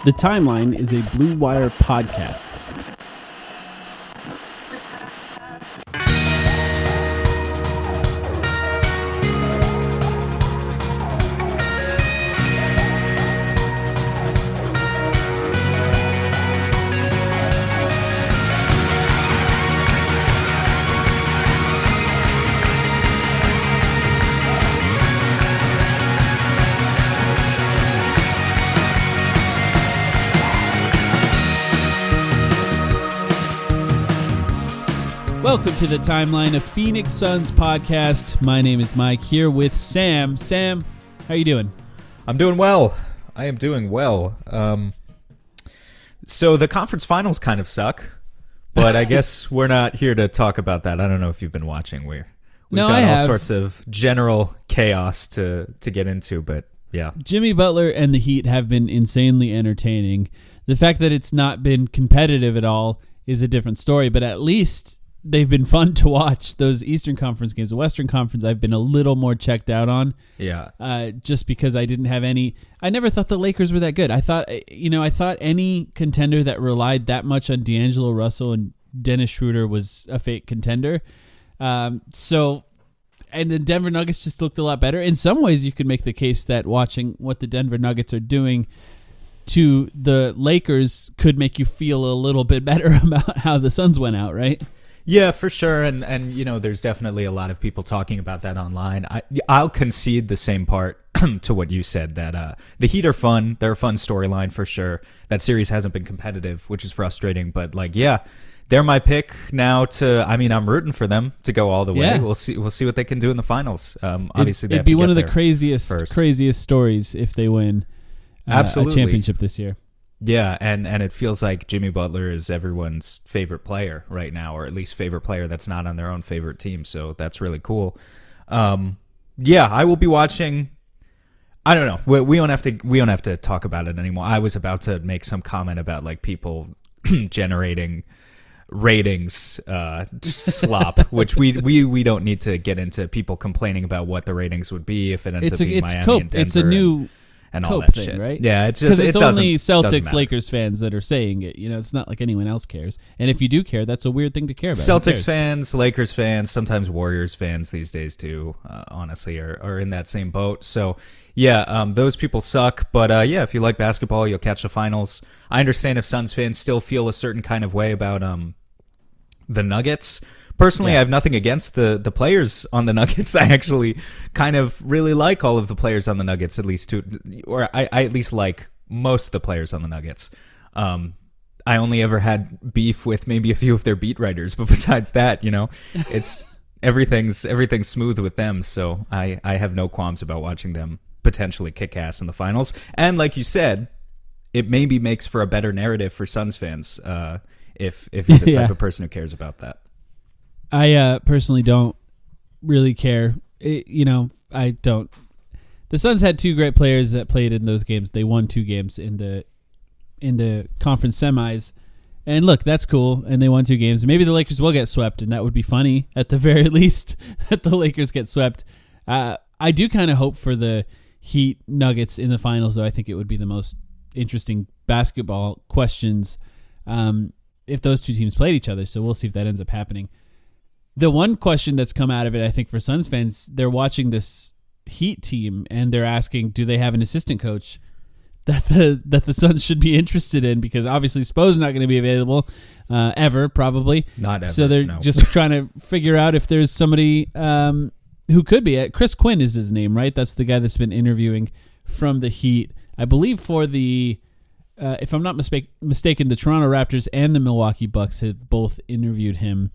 The Timeline is a Blue Wire podcast. Welcome to the Timeline, a Phoenix Suns podcast. My name is Mike, here with Sam. Sam, how you doing? I'm doing well. I am doing well. So the conference finals kind of suck, but I guess we're not here to talk about that. I don't know if you've been watching. We've got all sorts of general chaos to get into, but yeah. Jimmy Butler and the Heat have been insanely entertaining. The fact that it's not been competitive at all is a different story, but at least they've been fun to watch. Those Eastern Conference games. The Western Conference I've been a little more checked out on. Yeah. Just because I didn't have any. I never thought the Lakers were that good. I thought any contender that relied that much on D'Angelo Russell and Dennis Schroeder was a fake contender. And the Denver Nuggets just looked a lot better. In some ways, you could make the case that watching what the Denver Nuggets are doing to the Lakers could make you feel a little bit better about how the Suns went out, right? Yeah, for sure, and you know, there's definitely a lot of people talking about that online. I'll concede the same part to what you said, that the Heat are fun. They're a fun storyline for sure. That series hasn't been competitive, which is frustrating, but they're my pick now I'm rooting for them to go all the way. Yeah. We'll see what they can do in the finals. Obviously, it'd be one of the craziest stories if they win a championship this year. Yeah, and it feels like Jimmy Butler is everyone's favorite player right now, or at least favorite player that's not on their own favorite team. So that's really cool. I will be watching. I don't know. We don't have to talk about it anymore. I was about to make some comment about like people generating ratings slop, which we don't need to get into people complaining about what the ratings would be if it ends up being Miami and Denver. It's a new and all Cope that thing, shit, right? Yeah, it's only Celtics, doesn't Lakers fans that are saying it. You know, it's not like anyone else cares. And if you do care, that's a weird thing to care about. Celtics fans, Lakers fans, sometimes Warriors fans these days too. Honestly, are in that same boat. So yeah, those people suck. But if you like basketball, you'll catch the finals. I understand if Suns fans still feel a certain kind of way about the Nuggets. Personally, I have nothing against the players on the Nuggets. I actually kind of really like all of the players on the Nuggets, at least I at least like most of the players on the Nuggets. I only ever had beef with maybe a few of their beat writers, but besides that, you know, it's everything's smooth with them. So I have no qualms about watching them potentially kick ass in the finals. And like you said, it maybe makes for a better narrative for Suns fans if you're the type of person who cares about that. I personally don't really care. I don't. The Suns had two great players that played in those games. They won 2 games in the conference semis. And look, that's cool. And they won 2 games. Maybe the Lakers will get swept, and that would be funny at the very least that the Lakers get swept. I do kind of hope for the Heat Nuggets in the finals, though. I think it would be the most interesting basketball questions if those two teams played each other. So we'll see if that ends up happening. The one question that's come out of it, I think, for Suns fans, they're watching this Heat team and they're asking, do they have an assistant coach that the Suns should be interested in? Because obviously Spo's not going to be available ever, probably. Not ever. So they're just trying to figure out if there's somebody who could be. Chris Quinn is his name, right? That's the guy that's been interviewing from the Heat. I believe for the, if I'm not mistaken, the Toronto Raptors and the Milwaukee Bucks have both interviewed him.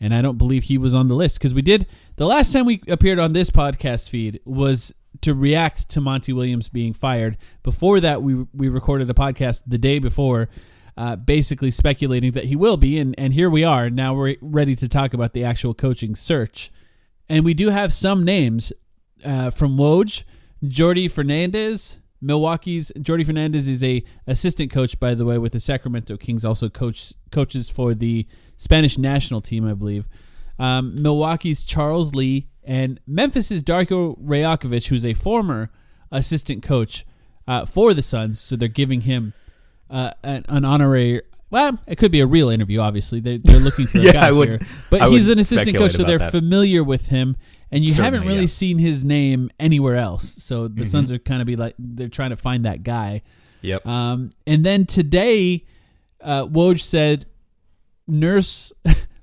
And I don't believe he was on the list because the last time we appeared on this podcast feed was to react to Monty Williams being fired. Before that, we recorded a podcast the day before, basically speculating that he will be. And here we are. Now we're ready to talk about the actual coaching search. And we do have some names from Woj, Jordi Fernandez. Milwaukee's Jordi Fernandez is a assistant coach, by the way, with the Sacramento Kings. Also coaches for the Spanish national team, I believe. Milwaukee's Charles Lee, and Memphis's Darko Rajakovic, who's a former assistant coach for the Suns. So they're giving him an honorary. Well, it could be a real interview. Obviously, they're looking for a guy here, but he's an assistant coach, so they're familiar with him, and you haven't really seen his name anywhere else. So the Suns are kind of they're trying to find that guy. Yep. And then today, Woj said Nurse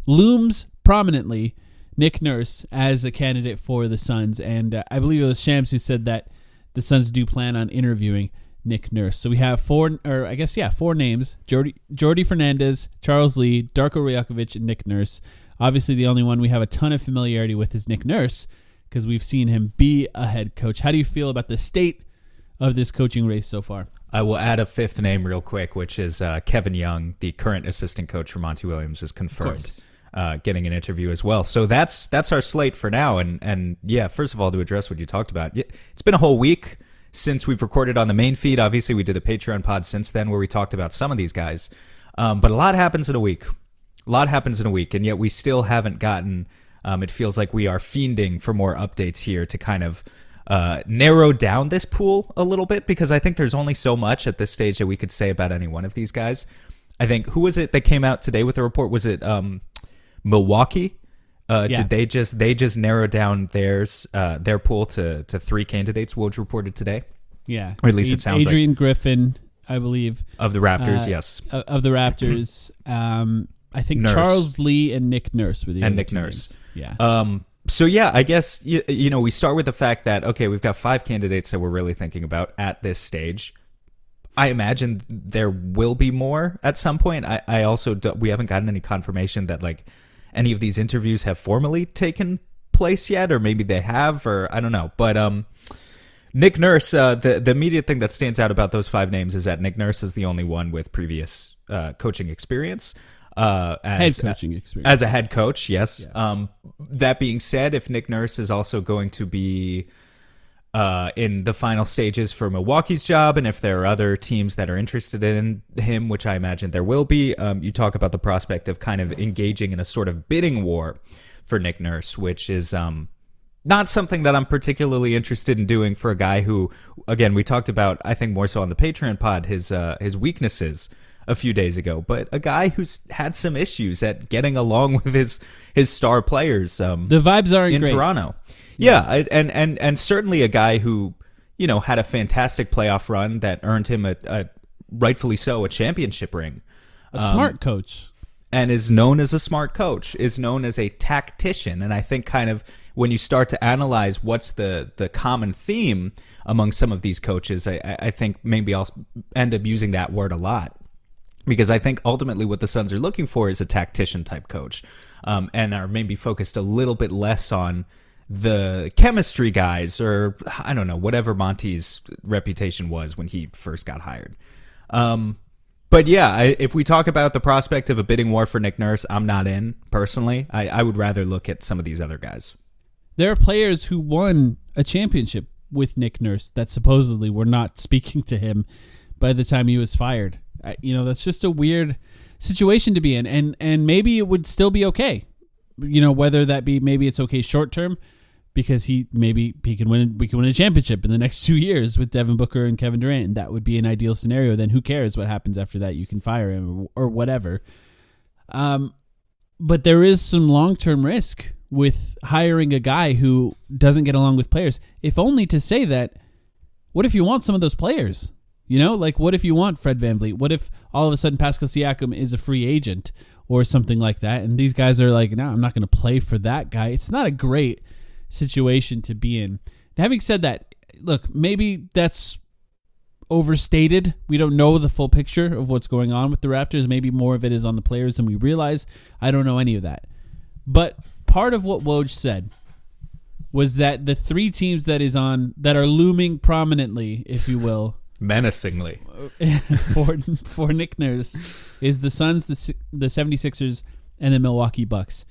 looms prominently, Nick Nurse, as a candidate for the Suns, and I believe it was Shams who said that the Suns do plan on interviewing Nick Nurse. So we have four names: Jordy Fernandez, Charles Lee, Darko Rajakovic, and Nick Nurse. Obviously, the only one we have a ton of familiarity with is Nick Nurse because we've seen him be a head coach. How do you feel about the state of this coaching race so far? I will add a fifth name real quick, which is Kevin Young, the current assistant coach for Monty Williams, is confirmed getting an interview as well. So that's our slate for now. And yeah, first of all, to address what you talked about, it's been a whole week since we've recorded on the main feed. Obviously, we did a Patreon pod since then where we talked about some of these guys. But a lot happens in a week. And yet we still haven't gotten, it feels like we are fiending for more updates here to kind of narrow down this pool a little bit, because I think there's only so much at this stage that we could say about any one of these guys. I think, who was it that came out today with a report? Was it Milwaukee? Did they just narrow down their pool to three candidates? Woj reported today. Yeah, or at least it sounds Adrian Griffin, I believe, of the Raptors. Yes, of the Raptors. I think Nurse. Charles Lee and Nick Nurse were the other Nick two Nurse. names. Yeah. So yeah, I guess you know we start with the fact that okay, we've got 5 candidates that we're really thinking about at this stage. I imagine there will be more at some point. I also we haven't gotten any confirmation that like any of these interviews have formally taken place yet, or maybe they have, or I don't know. But Nick Nurse, the immediate thing that stands out about those 5 names is that Nick Nurse is the only one with previous coaching experience. As a head coach, yes. Yeah. That being said, if Nick Nurse is also going to be in the final stages for Milwaukee's job, and if there are other teams that are interested in him, which I imagine there will be, you talk about the prospect of kind of engaging in a sort of bidding war for Nick Nurse, which is not something that I'm particularly interested in doing for a guy who, again, we talked about, I think more so on the Patreon pod, his weaknesses a few days ago, but a guy who's had some issues at getting along with his star players. The vibes aren't in great. Toronto. Yeah, and certainly a guy who, you know, had a fantastic playoff run that earned him a rightfully so a championship ring. A smart coach. And is known as a smart coach, is known as a tactician. And I think kind of when you start to analyze what's the common theme among some of these coaches, I think maybe I'll end up using that word a lot. Because I think ultimately what the Suns are looking for is a tactician type coach, and are maybe focused a little bit less on the chemistry guys, or I don't know, whatever Monty's reputation was when he first got hired. But yeah, if we talk about the prospect of a bidding war for Nick Nurse, I'm not in personally. I would rather look at some of these other guys. There are players who won a championship with Nick Nurse that supposedly were not speaking to him by the time he was fired. That's just a weird situation to be in, and maybe it would still be okay. Whether that be maybe it's okay short term because we can win a championship in the next 2 years with Devin Booker and Kevin Durant, and that would be an ideal scenario. Then who cares what happens after that? You can fire him or whatever. But there is some long term risk with hiring a guy who doesn't get along with players. If only to say that, what if you want some of those players? What if you want Fred VanVleet? What if all of a sudden Pascal Siakam is a free agent or something like that, and these guys are like, no, I'm not going to play for that guy. It's not a great situation to be in. Now, having said that, look, maybe that's overstated. We don't know the full picture of what's going on with the Raptors. Maybe more of it is on the players than we realize. I don't know any of that. But part of what Woj said was that the 3 teams that are looming prominently, if you will, menacingly for Nick Nurse is the Suns, the 76ers, and the Milwaukee Bucks.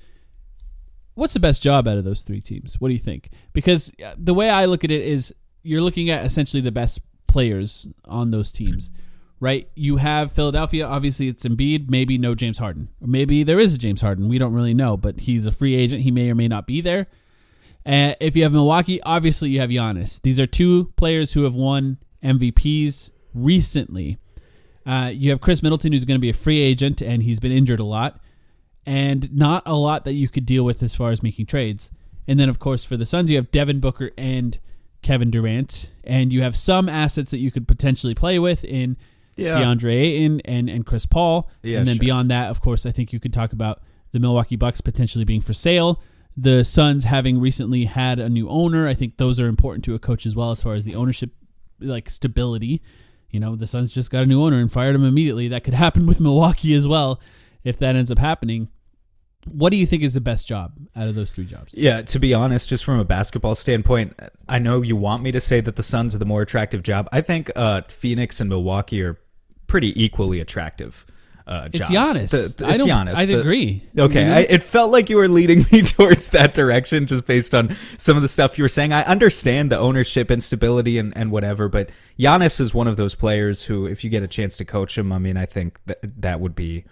What's the best job out of those 3 teams? What do you think? Because the way I look at it is you're looking at essentially the best players on those teams, right? You have Philadelphia, obviously it's Embiid, maybe no James Harden. Or maybe there is a James Harden, we don't really know, but he's a free agent, he may or may not be there. If you have Milwaukee, obviously you have Giannis. These are 2 players who have won MVPs recently. You have Chris Middleton, who's going to be a free agent, and he's been injured a lot, and not a lot that you could deal with as far as making trades. And then, of course, for the Suns, you have Devin Booker and Kevin Durant, and you have some assets that you could potentially play with in Deandre Ayton and Chris Paul. Yeah, and then beyond that, of course, I think you could talk about the Milwaukee Bucks potentially being for sale. The Suns having recently had a new owner. I think those are important to a coach as well as far as the ownership, like stability. You know, the Suns just got a new owner and fired him immediately. That could happen with Milwaukee as well if that ends up happening. What do you think is the best job out of those three jobs? Yeah, to be honest, just from a basketball standpoint, I know you want me to say that the Suns are the more attractive job. I think Phoenix and Milwaukee are pretty equally attractive jobs. It's Giannis. It's Giannis. I agree. Okay, you know? It felt like you were leading me towards that direction just based on some of the stuff you were saying. I understand the ownership instability and whatever, but Giannis is one of those players who, if you get a chance to coach him, I mean, I think that would be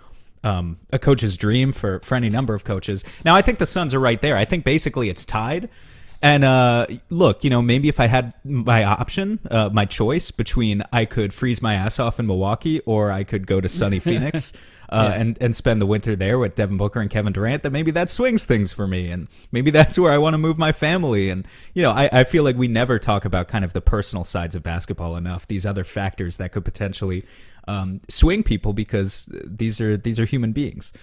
a coach's dream for any number of coaches. Now, I think the Suns are right there. I think basically it's tied. And look, you know, maybe if I had my option, my choice between I could freeze my ass off in Milwaukee or I could go to sunny Phoenix and spend the winter there with Devin Booker and Kevin Durant, that maybe that swings things for me. And maybe that's where I want to move my family. And, you know, I feel like we never talk about kind of the personal sides of basketball enough, these other factors that could potentially swing people because these are human beings.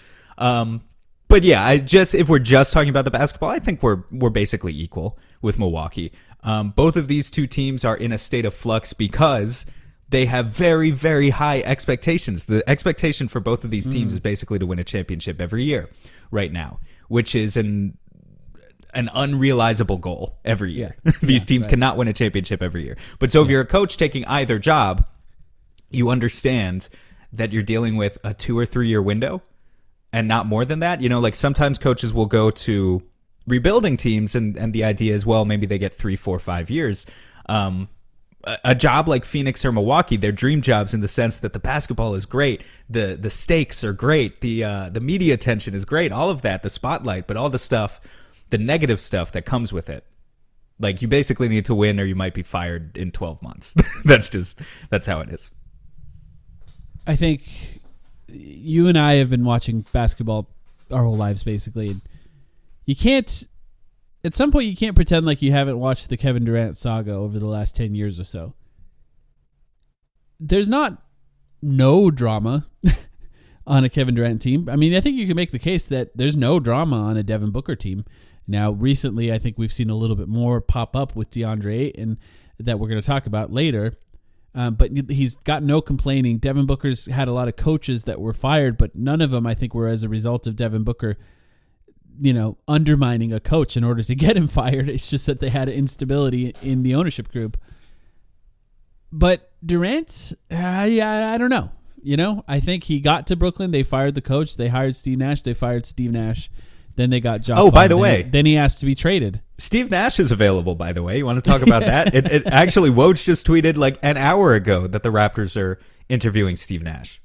But yeah, if we're just talking about the basketball, I think we're basically equal with Milwaukee. Both of these two teams are in a state of flux because they have very, very high expectations. The expectation for both of these teams is basically to win a championship every year right now, which is an unrealizable goal every year. These teams cannot win a championship every year. But so if you're a coach taking either job, you understand that you're dealing with a 2 or 3 year window. And not more than that. You know, like sometimes coaches will go to rebuilding teams and the idea is, well, maybe they get 3, 4, 5 years. A job like Phoenix or Milwaukee, they're dream jobs in the sense that the basketball is great. The stakes are great. The media attention is great. All of that, the spotlight, but all the stuff, the negative stuff that comes with it. Like you basically need to win or you might be fired in 12 months. That's how it is. I think you and I have been watching basketball our whole lives, basically. And you can't, at some point, you can't pretend like you haven't watched the Kevin Durant saga over the last 10 years or so. There's not no drama on a Kevin Durant team. I mean, I think you can make the case that there's no drama on a Devin Booker team. Now, recently, I think we've seen a little bit more pop up with Deandre Ayton that we're going to talk about later. But he's got no complaining. Devin Booker's had a lot of coaches that were fired, but none of them, I think, were as a result of Devin Booker, you know, undermining a coach in order to get him fired. It's just that they had instability in the ownership group. But Durant, I don't know. You know, I think he got to Brooklyn. They fired the coach. They hired Steve Nash. They fired Steve Nash. Then they got Jock. Oh, by the way. Then he asked to be traded. Steve Nash is available, by the way. You want to talk about that? It actually, Woj just tweeted like an hour ago that the Raptors are interviewing Steve Nash.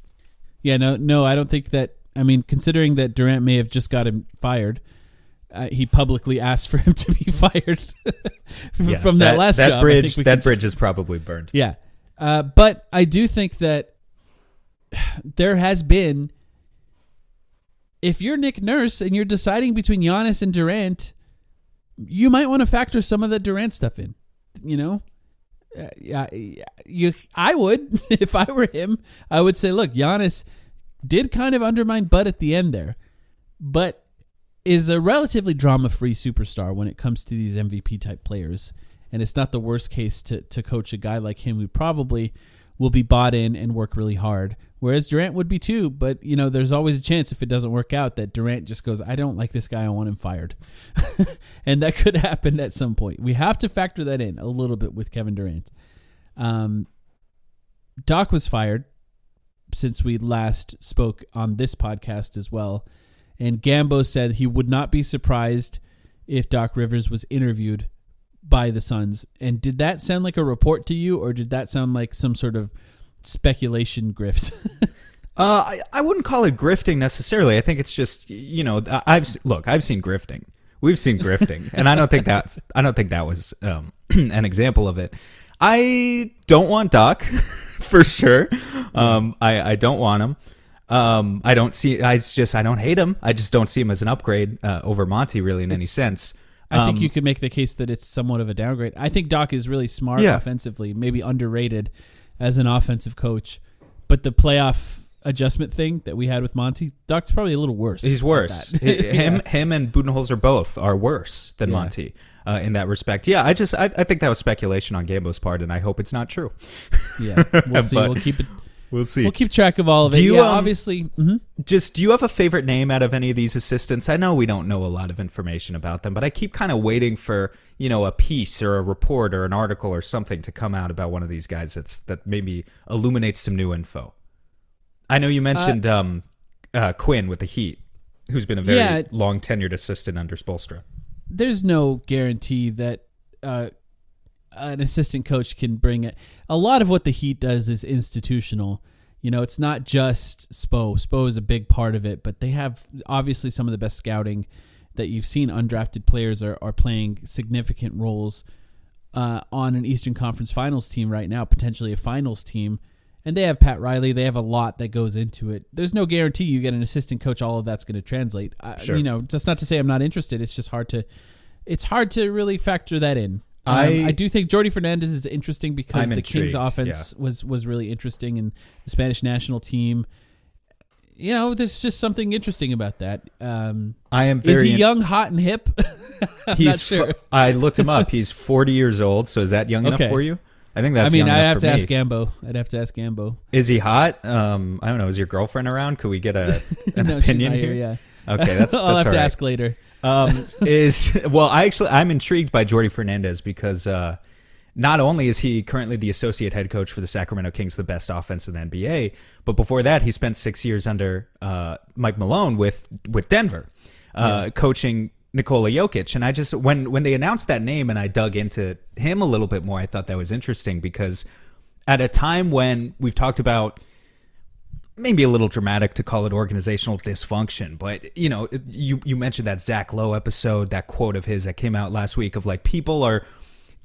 Yeah, no, I don't think that. I mean, considering that Durant may have just got him fired, he publicly asked for him to be fired from that last job. That bridge is probably burned. Yeah. But I do think that there has been, if you're Nick Nurse and you're deciding between Giannis and Durant, you might want to factor some of the Durant stuff in. You know, I would, if I were him, I would say, look, Giannis did kind of undermine Bud at the end there, but is a relatively drama-free superstar when it comes to these MVP-type players. And it's not the worst case to coach a guy like him who probably will be bought in and work really hard. Whereas Durant would be too, but you know, there's always a chance if it doesn't work out that Durant just goes, I don't like this guy, I want him fired. And that could happen at some point. We have to factor that in a little bit with Kevin Durant. Doc was fired since we last spoke on this podcast as well. And Gambo said he would not be surprised if Doc Rivers was interviewed by the Suns. And did that sound like a report to you, or did that sound like some sort of speculation grift? I wouldn't call it grifting necessarily. I think it's just, you know, I've seen grifting. We've seen grifting, and I don't think that was an example of it. I don't want Doc for sure. I don't want him. I don't hate him. I just don't see him as an upgrade over Monty really in any sense. I think you could make the case that it's somewhat of a downgrade. I think Doc is really smart offensively, maybe underrated as an offensive coach. But the playoff adjustment thing that we had with Monty, Doc's probably a little worse. He's worse. Him and Budenholzer both are worse than Monty in that respect. Yeah, I think that was speculation on Gambo's part, and I hope it's not true. Yeah, we'll see. We'll see. We'll keep track of all of it. Obviously. Mm-hmm. Do you have a favorite name out of any of these assistants? I know we don't know a lot of information about them, but I keep kind of waiting for, a piece or a report or an article or something to come out about one of these guys that maybe illuminates some new info. I know you mentioned Quinn with the Heat, who's been a very long tenured assistant under Spoelstra. There's no guarantee that an assistant coach can bring it. A lot of what the Heat does is institutional. It's not just Spo. Spo is a big part of it, but they have obviously some of the best scouting that you've seen. Undrafted players are playing significant roles on an Eastern Conference Finals team right now, potentially a Finals team. And they have Pat Riley. They have a lot that goes into it. There's no guarantee you get an assistant coach, all of that's going to translate. Sure. That's not to say I'm not interested. It's just hard to really factor that in. I do think Jordi Fernandez is interesting because the Kings offense was really interesting, and the Spanish national team. There's just something interesting about that. Is he young, hot, and hip? I'm not sure. I looked him up. He's 40 years old. So is that young enough for you? I think that's. I'd have to ask Gambo. Is he hot? I don't know. Is your girlfriend around? Could we get an no, opinion she's not here? Yeah. Okay, that's. I'll have to ask later. I'm intrigued by Jordi Fernandez because not only is he currently the associate head coach for the Sacramento Kings, the best offense in the NBA, but before that he spent 6 years under Mike Malone with Denver, coaching Nikola Jokic. And I just when they announced that name and I dug into him a little bit more, I thought that was interesting because at a time when we've talked about, maybe a little dramatic to call it organizational dysfunction, but you mentioned that Zach Lowe episode, that quote of his that came out last week of like people are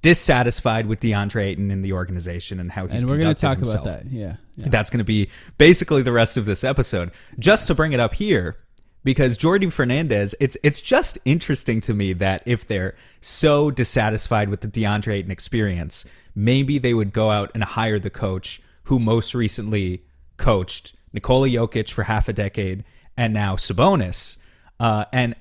dissatisfied with Deandre Ayton in the organization and how he's and we're going to talk himself. about that. Yeah. That's going to be basically the rest of this episode. Just to bring it up here, because Jordi Fernandez, it's just interesting to me that if they're so dissatisfied with the Deandre Ayton experience, maybe they would go out and hire the coach who most recently coached Nikola Jokic for half a decade and now Sabonis, and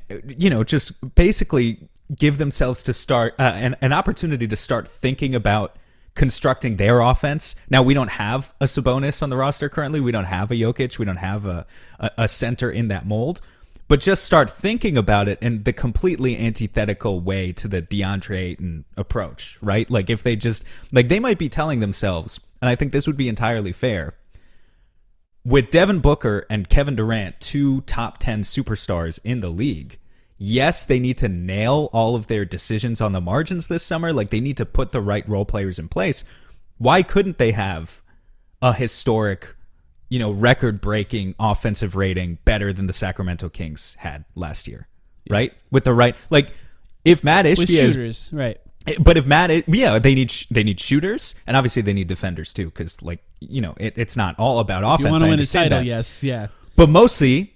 just basically give themselves to start an opportunity to start thinking about constructing their offense. Now, we don't have a Sabonis on the roster currently. We don't have a Jokic. We don't have a center in that mold. But just start thinking about it in the completely antithetical way to the DeAndre Ayton approach, right? Like if they just, like they might be telling themselves, and I think this would be entirely fair, with Devin Booker and Kevin Durant, 2 top 10 superstars in the league, yes, they need to nail all of their decisions on the margins this summer. Like they need to put the right role players in place. Why couldn't they have a historic, record-breaking offensive rating better than the Sacramento Kings had last year, right? With the right, like if Matt Ishbia with shooters, right? But if Matt, they need shooters, and obviously they need defenders too, because it's not all about offense. You want to win a title, yes, yeah. But mostly,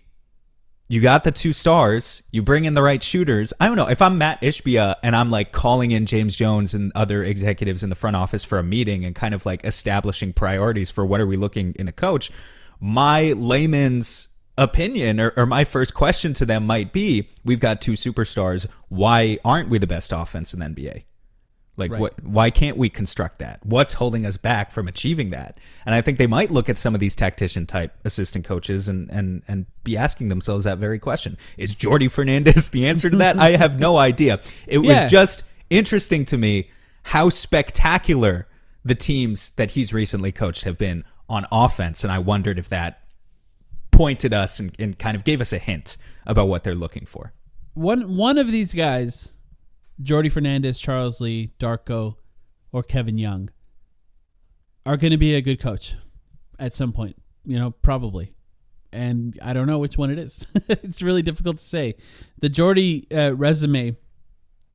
you got the 2 stars. You bring in the right shooters. I don't know if I'm Matt Ishbia and I'm like calling in James Jones and other executives in the front office for a meeting and kind of like establishing priorities for what are we looking in a coach. My layman's opinion or my first question to them might be, we've got 2 superstars. Why aren't we the best offense in the NBA? Like, right. Why can't we construct that? What's holding us back from achieving that? And I think they might look at some of these tactician-type assistant coaches and be asking themselves that very question. Is Jordi Fernandez the answer to that? I have no idea. It was just interesting to me how spectacular the teams that he's recently coached have been on offense, and I wondered if that pointed us and kind of gave us a hint about what they're looking for. One of these guys, Jordi Fernandez, Charles Lee, Darko, or Kevin Young, are going to be a good coach at some point, probably. And I don't know which one it is. It's really difficult to say. The Jordi resume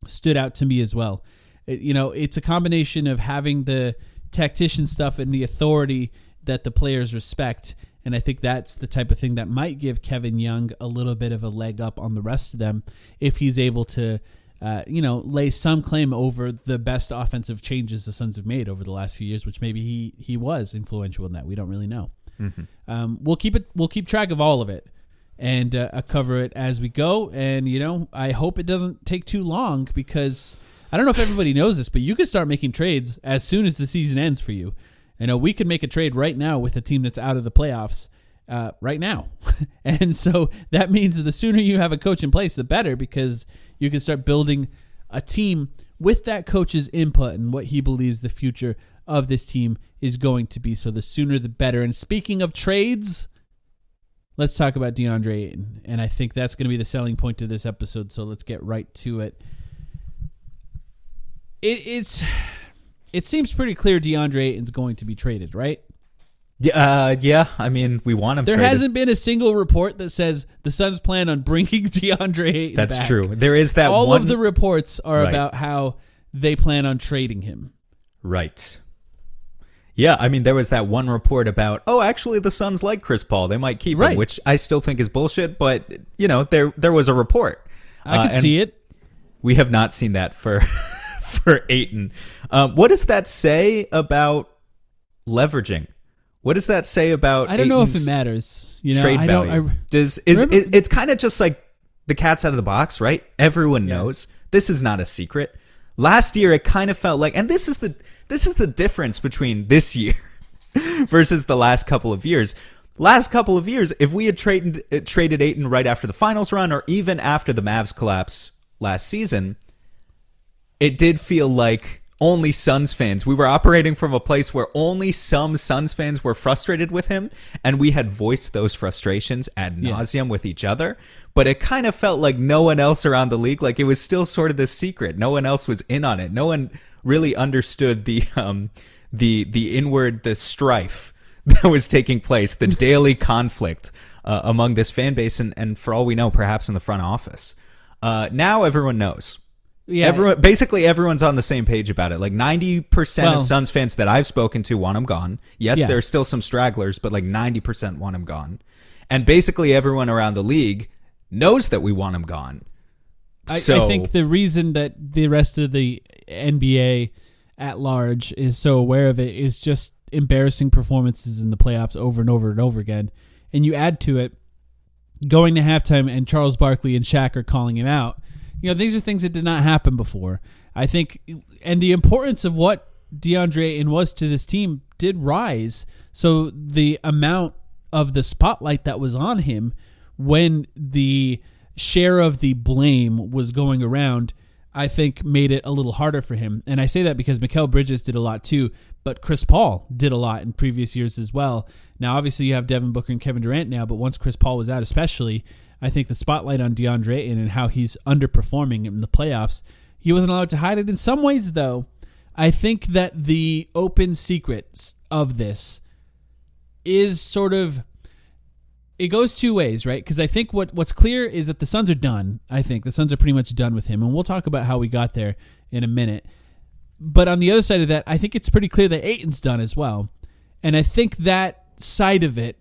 stood out to me as well. It's a combination of having the tactician stuff and the authority that the players respect. And I think that's the type of thing that might give Kevin Young a little bit of a leg up on the rest of them if he's able to, lay some claim over the best offensive changes the Suns have made over the last few years, which maybe he was influential in that. We don't really know. Mm-hmm. We'll keep track of all of it and cover it as we go. And, I hope it doesn't take too long because I don't know if everybody knows this, but you can start making trades as soon as the season ends for you. We could make a trade right now with a team that's out of the playoffs right now. And so that means that the sooner you have a coach in place, the better, because you can start building a team with that coach's input and what he believes the future of this team is going to be. So the sooner the better. And speaking of trades, let's talk about Deandre Ayton. And I think that's going to be the selling point to this episode. So let's get right to it. It seems pretty clear DeAndre Ayton's going to be traded, right? Yeah. I mean, we want him There traded. hasn't been a single report that says the Suns plan on bringing DeAndre Ayton back. That's true. There is that All one... of the reports are Right. about how they plan on trading him. Right. Yeah, I mean, there was that one report about, actually, the Suns like Chris Paul. They might keep him, which I still think is bullshit, but, there was a report. I could see it. We have not seen that for Ayton. What does that say about leveraging? What does that say about I don't know if Ayton's it matters. trade value? It's kind of just like the cat's out of the box, right? Everyone knows. This is not a secret. Last year, it kind of felt like, and this is the difference between this year versus the last couple of years. Last couple of years, if we had traded Ayton right after the finals run or even after the Mavs collapse last season, it did feel like only Suns fans. We were operating from a place where only some Suns fans were frustrated with him, and we had voiced those frustrations ad nauseum with each other. But it kind of felt like no one else around the league, like it was still sort of this secret. No one else was in on it. No one really understood the strife that was taking place, the daily conflict among this fan base, and for all we know, perhaps in the front office. Now everyone knows. Yeah, everyone's on the same page about it. Like 90% of Suns fans that I've spoken to want him gone. Yes, there are still some stragglers, but like 90% want him gone. And basically everyone around the league knows that we want him gone. I think the reason that the rest of the NBA at large is so aware of it is just embarrassing performances in the playoffs over and over and over again. And you add to it going to halftime and Charles Barkley and Shaq are calling him out. These are things that did not happen before. I think, and the importance of what DeAndre Ayton was to this team did rise. So the amount of the spotlight that was on him when the share of the blame was going around, I think made it a little harder for him. And I say that because Mikal Bridges did a lot too, but Chris Paul did a lot in previous years as well. Now, obviously, you have Devin Booker and Kevin Durant now, but once Chris Paul was out especially, I think the spotlight on DeAndre Ayton and how he's underperforming in the playoffs, he wasn't allowed to hide it. In some ways, though, I think that the open secret of this is sort of, it goes two ways, right? Because I think what's clear is that the Suns are done. I think the Suns are pretty much done with him, and we'll talk about how we got there in a minute. But on the other side of that, I think it's pretty clear that Ayton's done as well. And I think that side of it,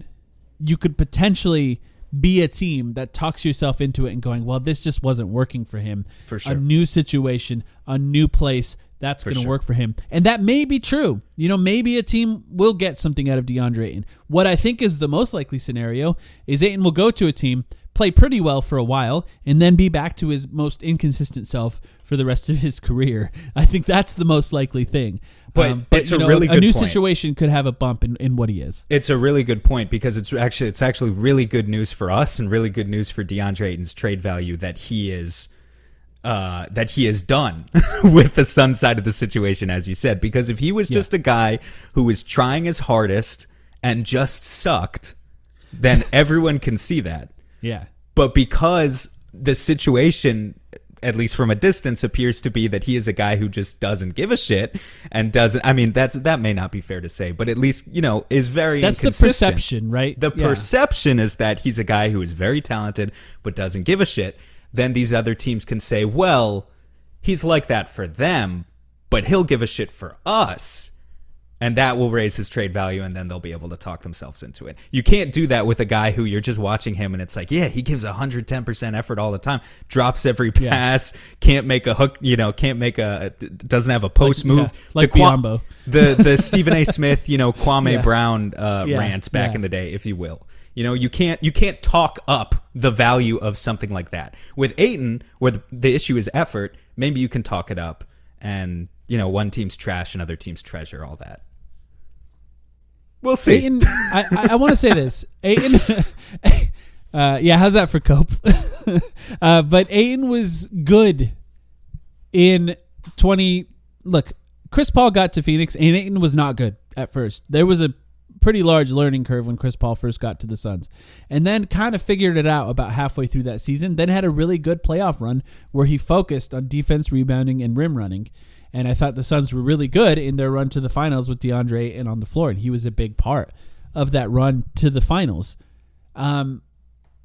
you could potentially be a team that talks yourself into it and going, well, this just wasn't working for him. For sure. A new situation, a new place, that's going to work for him. And that may be true. Maybe a team will get something out of DeAndre Ayton. What I think is the most likely scenario is Ayton will go to a team, play pretty well for a while, and then be back to his most inconsistent self for the rest of his career. I think that's the most likely thing. But it's a really good new point. Situation could have a bump in what he is. It's a really good point because it's actually really good news for us and really good news for DeAndre Ayton's trade value that he is done with the Suns side of the situation, as you said. Because if he was just a guy who was trying his hardest and just sucked, then everyone can see that. Yeah. But because the situation, at least from a distance, appears to be that he is a guy who just doesn't give a shit and doesn't. I mean, that may not be fair to say, but at least, is very That's inconsistent. the perception, right? The perception is that he's a guy who is very talented but doesn't give a shit. Then these other teams can say, well, he's like that for them, but he'll give a shit for us. And that will raise his trade value, and then they'll be able to talk themselves into it. You can't do that with a guy who you're just watching him, and it's like, yeah, he gives 110% effort all the time, drops every pass, can't make a hook, doesn't have a post move. Like Biombo. The Stephen A. Smith, Kwame Brown rants back in the day, if you will. You can't talk up the value of something like that. With Ayton, where the issue is effort, maybe you can talk it up, and one team's trash, another team's treasure, all that. We'll see. Ayton, I want to say this. Ayton, how's that for Cope? But Ayton was good in 20. Look, Chris Paul got to Phoenix, and Ayton was not good at first. There was a pretty large learning curve when Chris Paul first got to the Suns, and then kind of figured it out about halfway through that season. Then had a really good playoff run where he focused on defense, rebounding, and rim running. And I thought the Suns were really good in their run to the finals with Deandre Ayton on the floor, and he was a big part of that run to the finals. And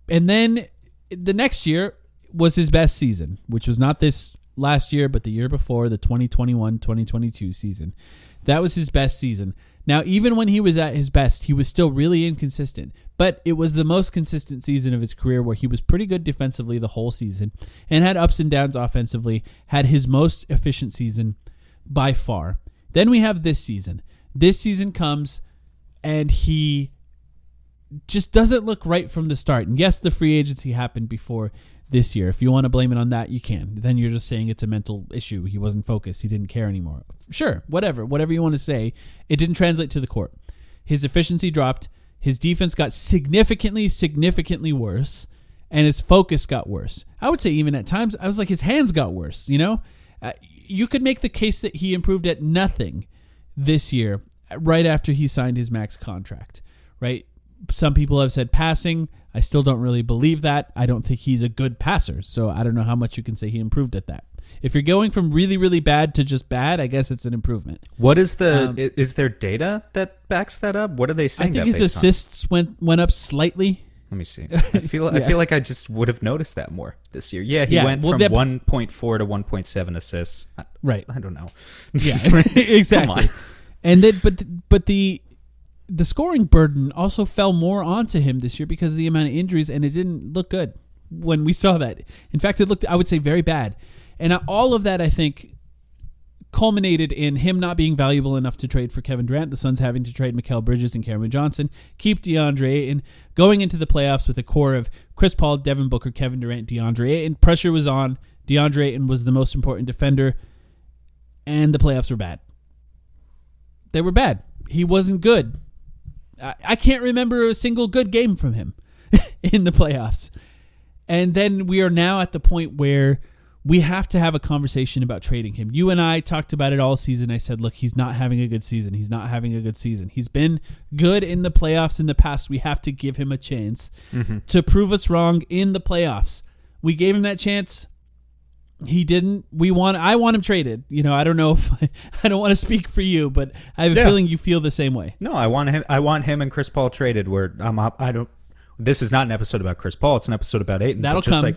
then the next year was his best season, which was not this last year, but the year before, the 2021-2022 season. That was his best season. Now, even when he was at his best, he was still really inconsistent, but it was the most consistent season of his career where he was pretty good defensively the whole season and had ups and downs offensively, had his most efficient season by far. Then we have this season. This season comes and he just doesn't look right from the start. And yes, the free agency happened before this year. If you want to blame it on that, you can. Then you're just saying it's a mental issue. He wasn't focused. He didn't care anymore. Sure, whatever you want to say. It didn't translate to the court. His efficiency dropped. His defense got significantly worse, and his focus got worse. I would say even at times, I was like, his hands got worse, You could make the case that he improved at nothing this year, right after he signed his max contract, right? Some people have said passing. I still don't really believe that. I don't think he's a good passer, so I don't know how much you can say he improved at that. If you're going from really, really bad to just bad, I guess it's an improvement. What is is there data that backs that up? What are they saying? I think his assists went up slightly. Let me see. I feel like I just would have noticed that more this year. Yeah, he went from 1.4 to 1.7 assists. Right. I don't know. Yeah, exactly. Come on. And then, but the scoring burden also fell more onto him this year because of the amount of injuries, and it didn't look good when we saw that. In fact, it looked, I would say, very bad. And all of that, I think, culminated in him not being valuable enough to trade for Kevin Durant, the Suns having to trade Mikal Bridges and Cameron Johnson, keep DeAndre Ayton, going into the playoffs with a core of Chris Paul, Devin Booker, Kevin Durant, DeAndre Ayton. Pressure was on. DeAndre Ayton was the most important defender, and the playoffs were bad. They were bad. He wasn't good. I can't remember a single good game from him in the playoffs. And then we are now at the point where we have to have a conversation about trading him. You and I talked about it all season. I said, look, he's not having a good season. He's not having a good season. He's been good in the playoffs in the past. We have to give him a chance to prove us wrong in the playoffs. We gave him that chance. He didn't. I want him traded. I don't know if I don't want to speak for you, but I have a feeling you feel the same way. No, I want him and Chris Paul traded. This is not an episode about Chris Paul. It's an episode about Ayton. That'll come.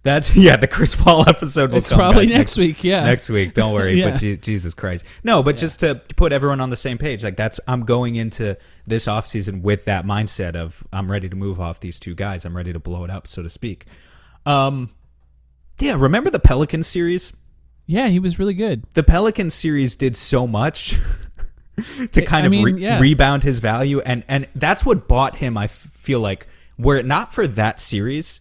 The Chris Paul episode will it's come. It's probably next week. Yeah, next week. Don't worry. But Jesus Christ, no. But just to put everyone on the same page, I'm going into this offseason with that mindset of I'm ready to move off these two guys. I'm ready to blow it up, so to speak. Remember the Pelicans series? Yeah, he was really good. The Pelicans series did so much to rebound his value, and that's what bought him. I feel like, were it not for that series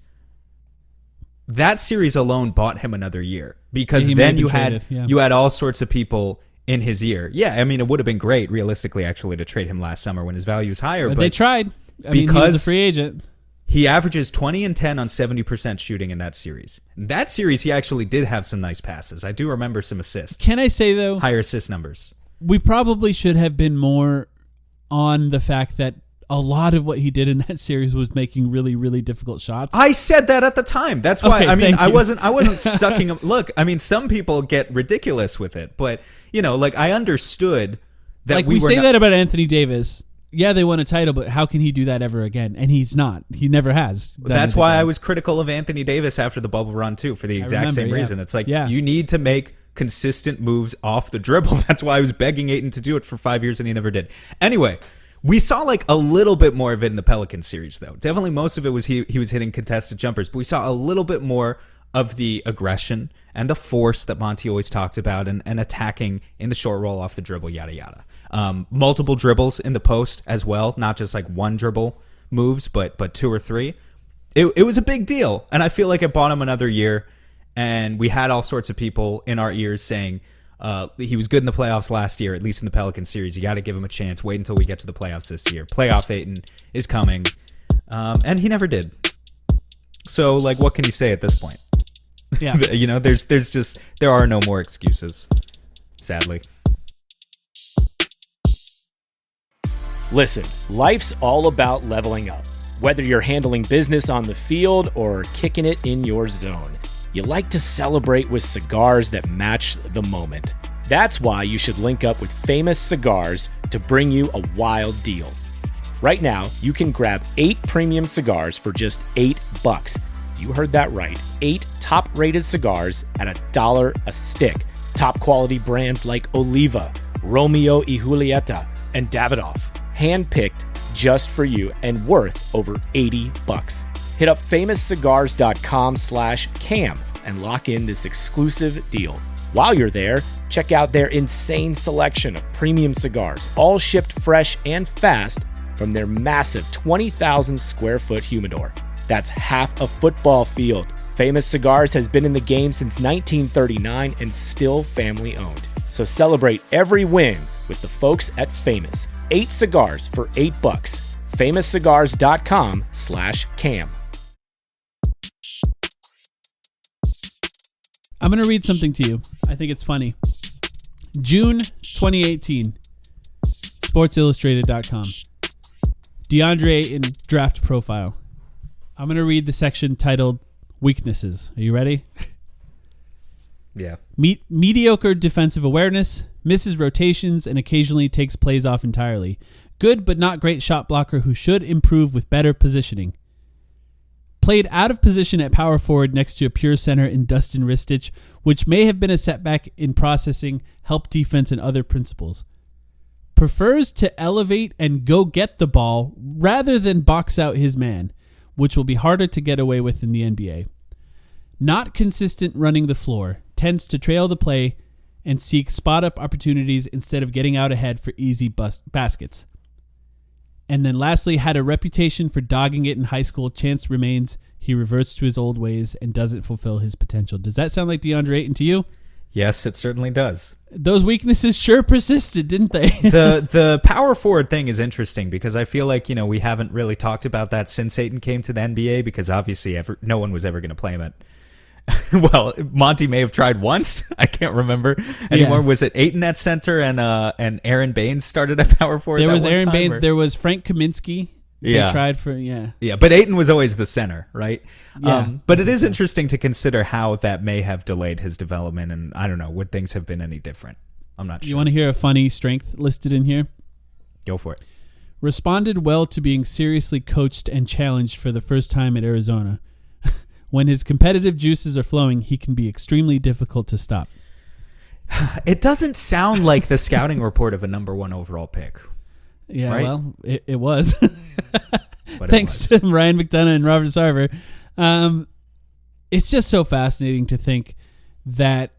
alone bought him another year, because then you had all sorts of people in his ear. Yeah, I mean, it would have been great, realistically, actually, to trade him last summer when his value is higher. But they tried. He was a free agent. He averages 20 and 10 on 70% shooting in that series. In that series, he actually did have some nice passes. I do remember some assists. Can I say, though? Higher assist numbers. We probably should have been more on the fact that a lot of what he did in that series was making really, really difficult shots. I said that at the time. That's why. Okay, I wasn't sucking him. Look, some people get ridiculous with it, but I understood that we say that about Anthony Davis. Yeah, they won a title, but how can he do that ever again? And he's not. He never has. That's why I was critical of Anthony Davis after the bubble run too, for the exact same reason. It's like you need to make consistent moves off the dribble. That's why I was begging Ayton to do it for 5 years and he never did. Anyway, we saw like a little bit more of it in the Pelican series, though. Definitely most of it was he was hitting contested jumpers, but we saw a little bit more of the aggression and the force that Monty always talked about, and attacking in the short roll off the dribble, yada, yada. Multiple dribbles in the post as well, not just like one dribble moves, but 2 or 3. It was a big deal, and I feel like it bought him another year, and we had all sorts of people in our ears saying he was good in the playoffs last year, at least in the Pelican series. You got to give him a chance. Wait until we get to the playoffs this year. Playoff Ayton is coming, and he never did. So, like, what can you say at this point? Yeah. You know, there are no more excuses, sadly. Listen, life's all about leveling up. Whether you're handling business on the field or kicking it in your zone, you like to celebrate with cigars that match the moment. That's why you should link up with Famous Cigars to bring you a wild deal. Right now, you can grab 8 premium cigars for just $8. You heard that right. 8 top-rated cigars at $1 a stick. Top quality brands like Oliva, Romeo y Julieta, and Davidoff. Hand-picked just for you and worth over $80. Hit up famouscigars.com/cam and lock in this exclusive deal. While you're there, check out their insane selection of premium cigars, all shipped fresh and fast from their massive 20,000 square foot humidor. That's half a football field. Famous Cigars has been in the game since 1939 and still family owned. So celebrate every win with the folks at Famous. 8 cigars for $8. famouscigars.com/cam. I'm going to read something to you. I think it's funny. June 2018, SportsIllustrated.com. Deandre Ayton draft profile. I'm going to read the section titled Weaknesses. Are you ready? Yeah. Mediocre defensive awareness, misses rotations, and occasionally takes plays off entirely. Good but not great shot blocker who should improve with better positioning. Played out of position at power forward next to a pure center in Dustin Ristich, which may have been a setback in processing, help defense, and other principles. Prefers to elevate and go get the ball rather than box out his man, which will be harder to get away with in the NBA. Not consistent running the floor, tends to trail the play and seek spot-up opportunities instead of getting out ahead for easy baskets. And then lastly, had a reputation for dogging it in high school. Chance remains he reverts to his old ways and doesn't fulfill his potential. Does that sound like DeAndre Ayton to you? Yes, it certainly does. Those weaknesses sure persisted, didn't they? The power forward thing is interesting because I feel like, we haven't really talked about that since Ayton came to the NBA, because obviously no one was ever going to play him at... Well, Monty may have tried once. I can't remember anymore. Yeah. Was it Ayton at center and Aaron Baines started at power forward? There was Aaron Baines. There was Frank Kaminsky. Yeah. They tried for, yeah. But Ayton was always the center, right? Yeah. But it is interesting to consider how that may have delayed his development, and I don't know, would things have been any different? I'm not sure. You want to hear a funny strength listed in here? Go for it. Responded well to being seriously coached and challenged for the first time at Arizona. When his competitive juices are flowing, he can be extremely difficult to stop. It doesn't sound like the scouting report of a number 1 overall pick. Yeah, right? Well, it was. Thanks to Ryan McDonough and Robert Sarver. It's just so fascinating to think that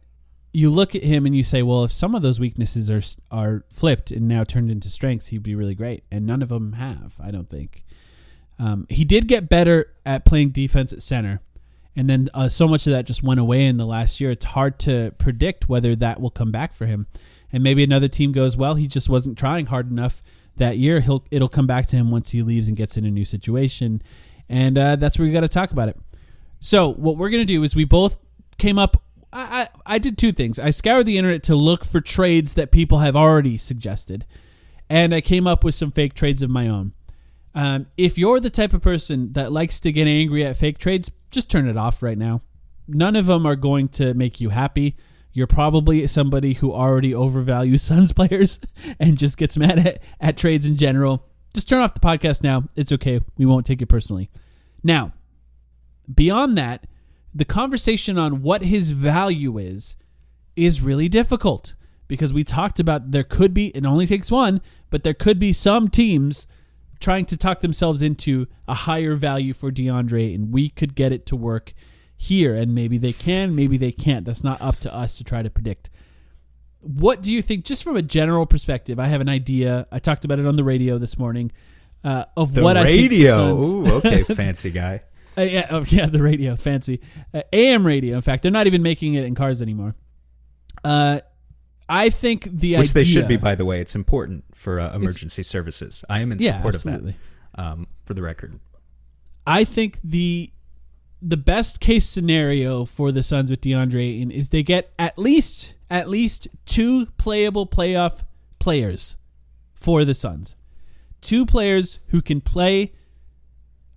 you look at him and you say, well, if some of those weaknesses are flipped and now turned into strengths, he'd be really great. And none of them have, I don't think. He did get better at playing defense at center. And then so much of that just went away in the last year. It's hard to predict whether that will come back for him. And maybe another team goes, well, he just wasn't trying hard enough that year. It'll come back to him once he leaves and gets in a new situation. And that's where we got to talk about it. So what we're going to do is we both came up. I did 2 things. I scoured the internet to look for trades that people have already suggested. And I came up with some fake trades of my own. If you're the type of person that likes to get angry at fake trades, just turn it off right now. None of them are going to make you happy. You're probably somebody who already overvalues Suns players and just gets mad at trades in general. Just turn off the podcast now. It's okay. We won't take it personally. Now, beyond that, the conversation on what his value is is really difficult because we talked about there could be, it only takes one, but there could be some teams trying to talk themselves into a higher value for DeAndre, and we could get it to work here, and maybe they can, maybe they can't. That's not up to us to try to predict. What do you think, just from a general perspective? I have an idea. I talked about it on the radio this morning of what I think the Suns... Ooh, okay, fancy guy. The radio, fancy. AM radio, in fact. They're not even making it in cars anymore. I think the Which idea... they should be, by the way. It's important for emergency services. I am in support of that, for the record. I think the best case scenario for the Suns with DeAndre Ayton is they get at least 2 playable playoff players for the Suns. 2 players who can play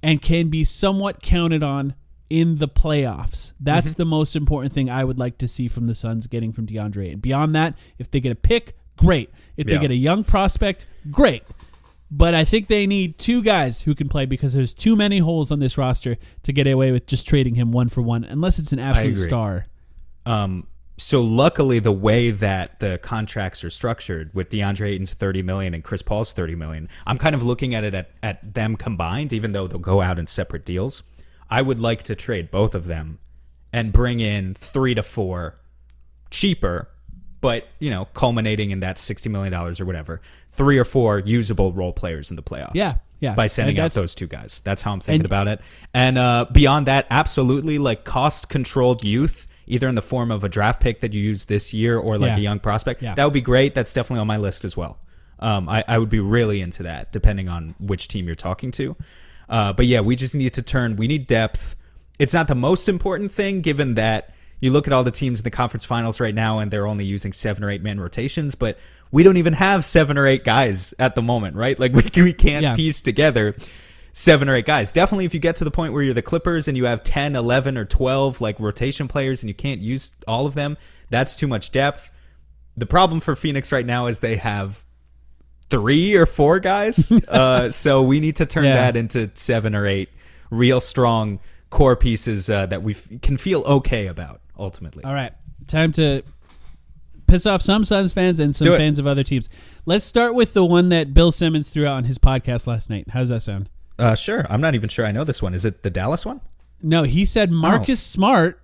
and can be somewhat counted on in the playoffs. That's the most important thing I would like to see from the Suns getting from DeAndre. And beyond that, if they get a pick, great. If they get a young prospect, great. But I think they need 2 guys who can play because there's too many holes on this roster to get away with just trading him 1-for-1, unless it's an absolute star. So luckily, the way that the contracts are structured with DeAndre Ayton's $30 million and Chris Paul's $30 million, I'm kind of looking at it at them combined, even though they'll go out in separate deals. I would like to trade both of them and bring in 3 to 4 cheaper, but culminating in that $60 million or whatever, 3 or 4 usable role players in the playoffs. Yeah. By sending out those 2 guys. That's how I'm thinking about it. And beyond that, absolutely, like cost-controlled youth, either in the form of a draft pick that you use this year or like a young prospect. That would be great. That's definitely on my list as well. I would be really into that, depending on which team you're talking to. But yeah, we just need we need depth. It's not the most important thing, given that you look at all the teams in the conference finals right now and they're only using 7 or 8 man rotations, but we don't even have 7 or 8 guys at the moment, right? Like we can't piece together 7 or 8 guys. Definitely if you get to the point where you're the Clippers and you have 10, 11, or 12 like rotation players and you can't use all of them, that's too much depth. The problem for Phoenix right now is they have 3 or 4 guys. So we need to turn that into 7 or 8 real strong core pieces that we can feel okay about ultimately. All right. Time to piss off some Suns fans and some fans of other teams. Let's start with the one that Bill Simmons threw out on his podcast last night. How does that sound? Sure. I'm not even sure I know this one. Is it the Dallas one? No, he said Marcus Smart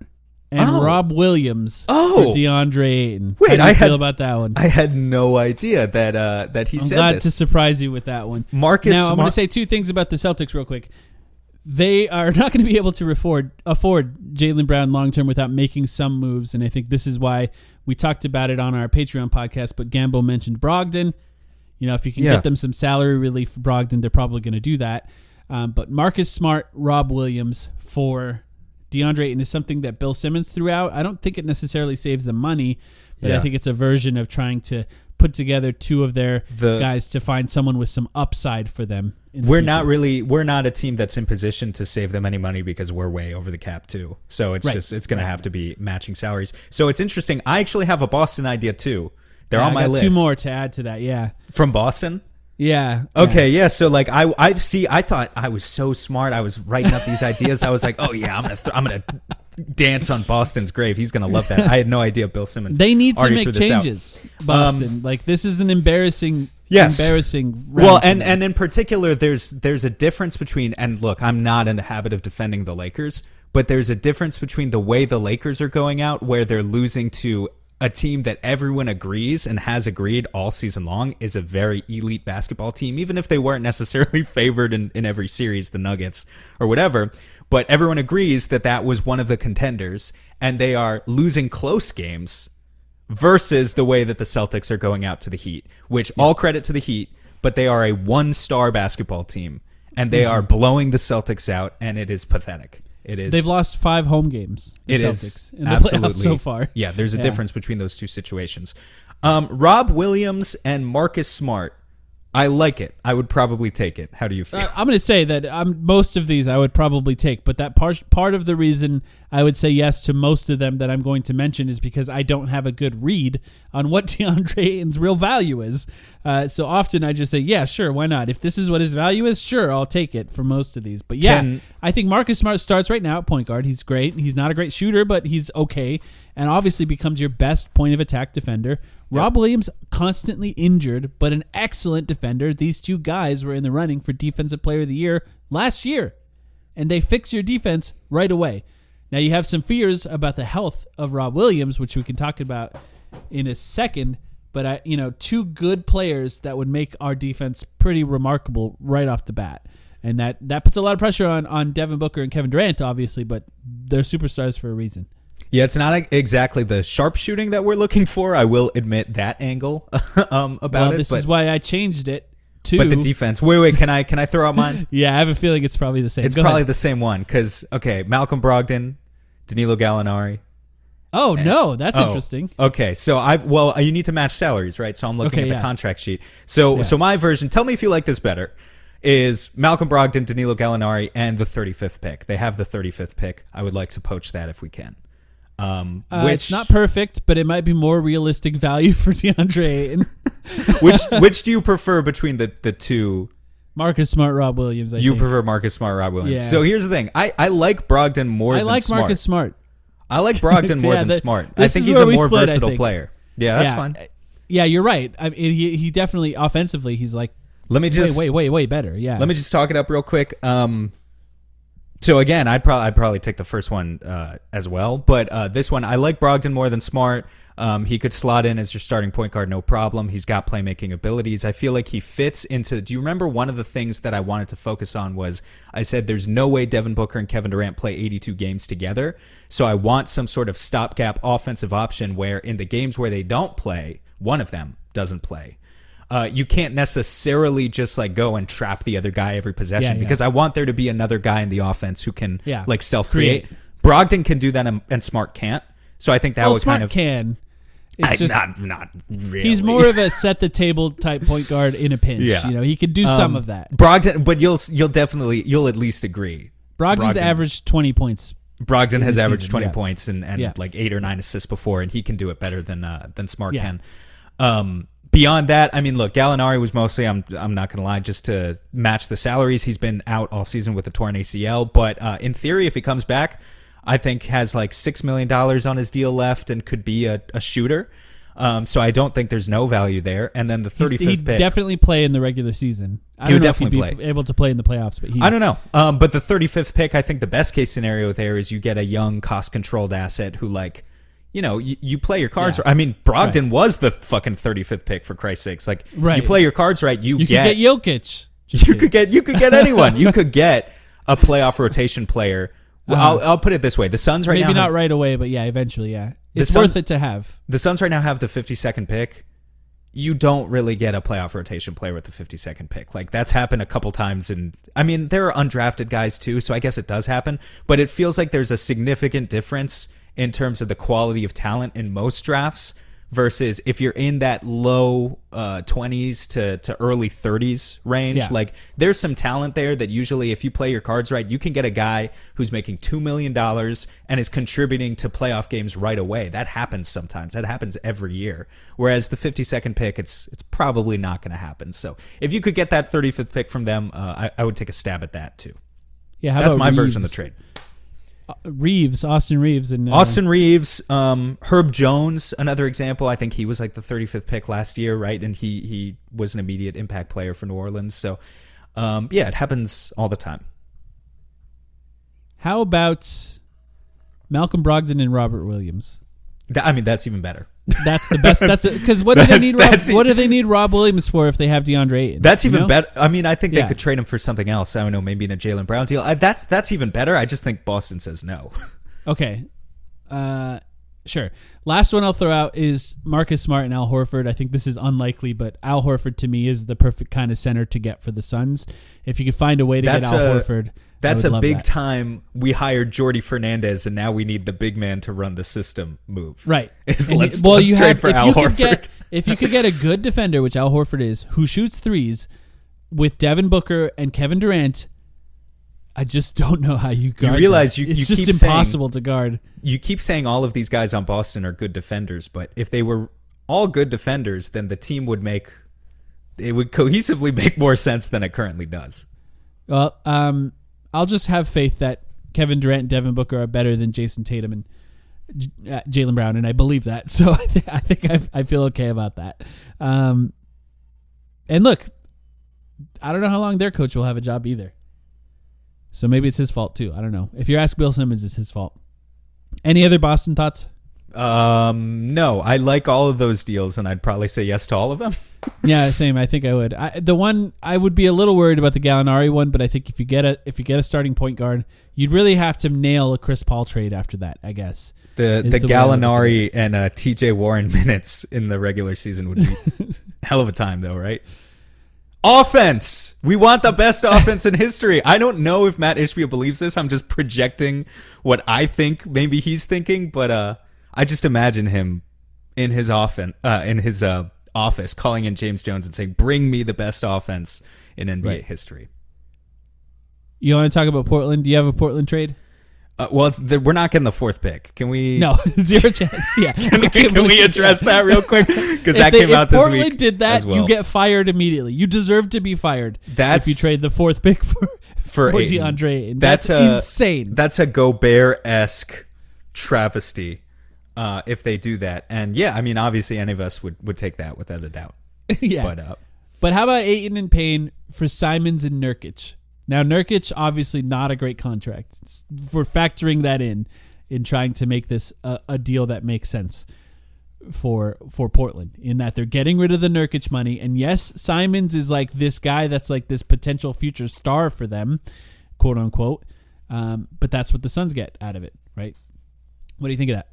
and Rob Williams for DeAndre Ayton. Wait, how do you feel about that one? I had no idea that he said this. I'm glad to surprise you with that one. Now, I'm going to say 2 things about the Celtics real quick. They are not going to be able to afford Jaylen Brown long-term without making some moves, and I think this is why we talked about it on our Patreon podcast, but Gambo mentioned Brogdon. If you can get them some salary relief for Brogdon, they're probably going to do that. But Marcus Smart, Rob Williams for DeAndre Ayton is something that Bill Simmons threw out. I don't think it necessarily saves them money, but I think it's a version of trying to put together 2 of their guys to find someone with some upside for them. We're not a team that's in position to save them any money because we're way over the cap too. So it's it's going to have to be matching salaries. So it's interesting. I actually have a Boston idea too. They're on my list. 2 more to add to that. Yeah. From Boston? Yeah. Okay. Yeah. So like I thought I was so smart. I was writing up these ideas. I was like, oh yeah, I'm gonna dance on Boston's grave. He's gonna love that. I had no idea Bill Simmons. They need to make changes. Boston. This is an embarrassing. Yes. Embarrassing. Well, and in particular, there's a difference between, and look, I'm not in the habit of defending the Lakers, but there's a difference between the way the Lakers are going out, where they're losing to a team that everyone agrees and has agreed all season long is a very elite basketball team, even if they weren't necessarily favored in every series, the Nuggets or whatever. But everyone agrees that was one of the contenders, and they are losing close games versus the way that the Celtics are going out to the Heat, which all credit to the Heat, but they are a 1-star basketball team, and they are blowing the Celtics out, and it is pathetic. It is. They've lost 5 home games. It Celtics is in the absolutely playoffs so far. Yeah, there's a difference between those 2 situations. Rob Williams and Marcus Smart. I like it. I would probably take it. How do you feel? I'm going to say that most of these I would probably take, but that part of the reason I would say yes to most of them that I'm going to mention is because I don't have a good read on what DeAndre Ayton's real value is. So often I just say, yeah, sure, why not? If this is what his value is, sure, I'll take it for most of these. But yeah, I think Marcus Smart starts right now at point guard. He's great. He's not a great shooter, but he's okay, and obviously becomes your best point of attack defender. Rob Williams, constantly injured, but an excellent defender. These two guys were in the running for Defensive Player of the Year last year, and they fix your defense right away. Now, you have some fears about the health of Rob Williams, which we can talk about in a second, but two good players that would make our defense pretty remarkable right off the bat. And that puts a lot of pressure on Devin Booker and Kevin Durant, obviously, but they're superstars for a reason. Yeah, it's not exactly the sharpshooting that we're looking for. I will admit that angle about it. This is why I changed it to... But the defense. Wait, can I throw out mine? Yeah, I have a feeling it's probably the same. It's probably the same one because, Malcolm Brogdon, Danilo Gallinari. Oh, no, that's interesting. Okay, so you need to match salaries, right? So I'm looking at the contract sheet. So my version, tell me if you like this better, is Malcolm Brogdon, Danilo Gallinari, and the 35th pick. They have the 35th pick. I would like to poach that if we can. It's not perfect, but it might be more realistic value for Deandre Ayton. which do you prefer between the two? Marcus Smart, Rob Williams. I think. Prefer Marcus Smart, Rob Williams. Yeah. So here's the thing. I like Brogdon more than Smart. I like Marcus Smart. I like Brogdon more than Smart. I think he's a more versatile player. Yeah, that's fine. Yeah, you're right. I mean, he definitely, offensively, he's like, let me just way better. Yeah. Let me just talk it up real quick. So again, I'd probably take the first one as well, but this one I like Brogdon more than Smart. He could slot in as your starting point guard, no problem. He's got playmaking abilities. I feel like he fits into... Do you remember one of the things that I wanted to focus on was I said there's no way Devin Booker and Kevin Durant play 82 games together. So I want some sort of stopgap offensive option where in the games where they don't play, one of them doesn't play. You can't necessarily just like go and trap the other guy every possession because I want there to be another guy in the offense who can like self-create. Brogdon can do that and Smart can't. So I think that would Smart kind of... can. It's just not really. He's more of a set the table type point guard in a pinch. Yeah. He could do some of that. Brogdon, but you'll at least agree. Brogdon's averaged 20 points. Brogdon has averaged 20 points and like 8 or 9 assists before, and he can do it better than Smart can. Beyond that, I mean, look, Gallinari was mostly, I'm not going to lie, just to match the salaries. He's been out all season with a torn ACL, but in theory, if he comes back, I think has like $6 million on his deal left and could be a shooter. So I don't think there's no value there. And then the 35th he'd pick. Definitely play in the regular season. He would definitely play. Able to play in the playoffs, but I don't know. But the 35th pick, I think the best case scenario there is you get a young, cost-controlled asset who like, you play your cards. I mean, Brogdon was the fucking 35th pick for Christ's sakes. Like, you play your cards right, you could get Jokic. You could get anyone. You could get a playoff rotation player. Well, I'll put it this way: the Suns right now, maybe not right away, but eventually, it's worth it to have. The Suns right now have the 52nd pick. You don't really get a playoff rotation player with the 52nd pick. Like that's happened a couple times, and I mean there are undrafted guys too, so I guess it does happen. But it feels like there's a significant difference in terms of the quality of talent in most drafts versus if you're in that low 20s to early 30s range. Like there's some talent there that usually if you play your cards right, you can get a guy who's making $2 million and is contributing to playoff games right away. That happens sometimes. That happens every year. Whereas the 52nd pick, it's probably not going to happen. So if you could get that 35th pick from them, I would take a stab at that too. Yeah, that's my version of the trade. Austin Reeves. Herb Jones, another example. I think he was like the 35th pick last year, right? And he was an immediate impact player for New Orleans. So, it happens all the time. How about Malcolm Brogdon and Robert Williams? That's even better. That's the best. That's because what do they need? What do they need Rob Williams for if they have DeAndre Ayton? That's even better. I mean, I think they could trade him for something else. I don't know, maybe in a Jaylen Brown deal. That's even better. I just think Boston says no. Okay, sure. Last one I'll throw out is Marcus Smart and Al Horford. I think this is unlikely, but Al Horford to me is the perfect kind of center to get for the Suns. If you could find a way to get Al Horford. That's a big time we hired Jordy Fernandez and now we need the big man to run the system move. Right. Let's trade for Al Horford. If you could get a good defender, which Al Horford is, who shoots threes with Devin Booker and Kevin Durant, I just don't know how you guard. You realize it's just impossible to guard. You keep saying all of these guys on Boston are good defenders, but if they were all good defenders, then the team would make it would cohesively make more sense than it currently does. Well, I'll just have faith that Kevin Durant and Devin Booker are better than Jason Tatum and Jaylen Brown, and I believe that. So I think I feel okay about that. And look, I don't know how long their coach will have a job either. So maybe it's his fault too. I don't know. If you ask Bill Simmons, it's his fault. Any other Boston thoughts? No, I like all of those deals, and I'd probably say yes to all of them. Yeah, same. I think I would. The one I would be a little worried about the Gallinari one, but I think if you get a starting point guard, you'd really have to nail a Chris Paul trade after that, I guess. The Gallinari and TJ Warren minutes in the regular season would be hell of a time, though, right? Offense. We want the best offense in history. I don't know if Matt Ishbia believes this. I'm just projecting what I think maybe he's thinking, but I just imagine him in his office calling in James Jones and saying, "Bring me the best offense in NBA history." You want to talk about Portland? Do you have a Portland trade? Well, we're not getting the fourth pick. Can we? No, zero chance. Yeah. Can we address that real quick? Because that came out this week. If Portland did that, you get fired immediately. You deserve to be fired if you trade the fourth pick for Deandre Ayton. That's insane. That's a Gobert-esque travesty if they do that. And yeah, I mean, obviously any of us would take that without a doubt. Yeah. But how about Ayton and Payne for Simons and Nurkic? Now, Nurkic, obviously not a great contract. We're factoring that in trying to make this a deal that makes sense for Portland, in that they're getting rid of the Nurkic money. And yes, Simons is like this guy that's like this potential future star for them, quote unquote. But that's what the Suns get out of it, right? What do you think of that?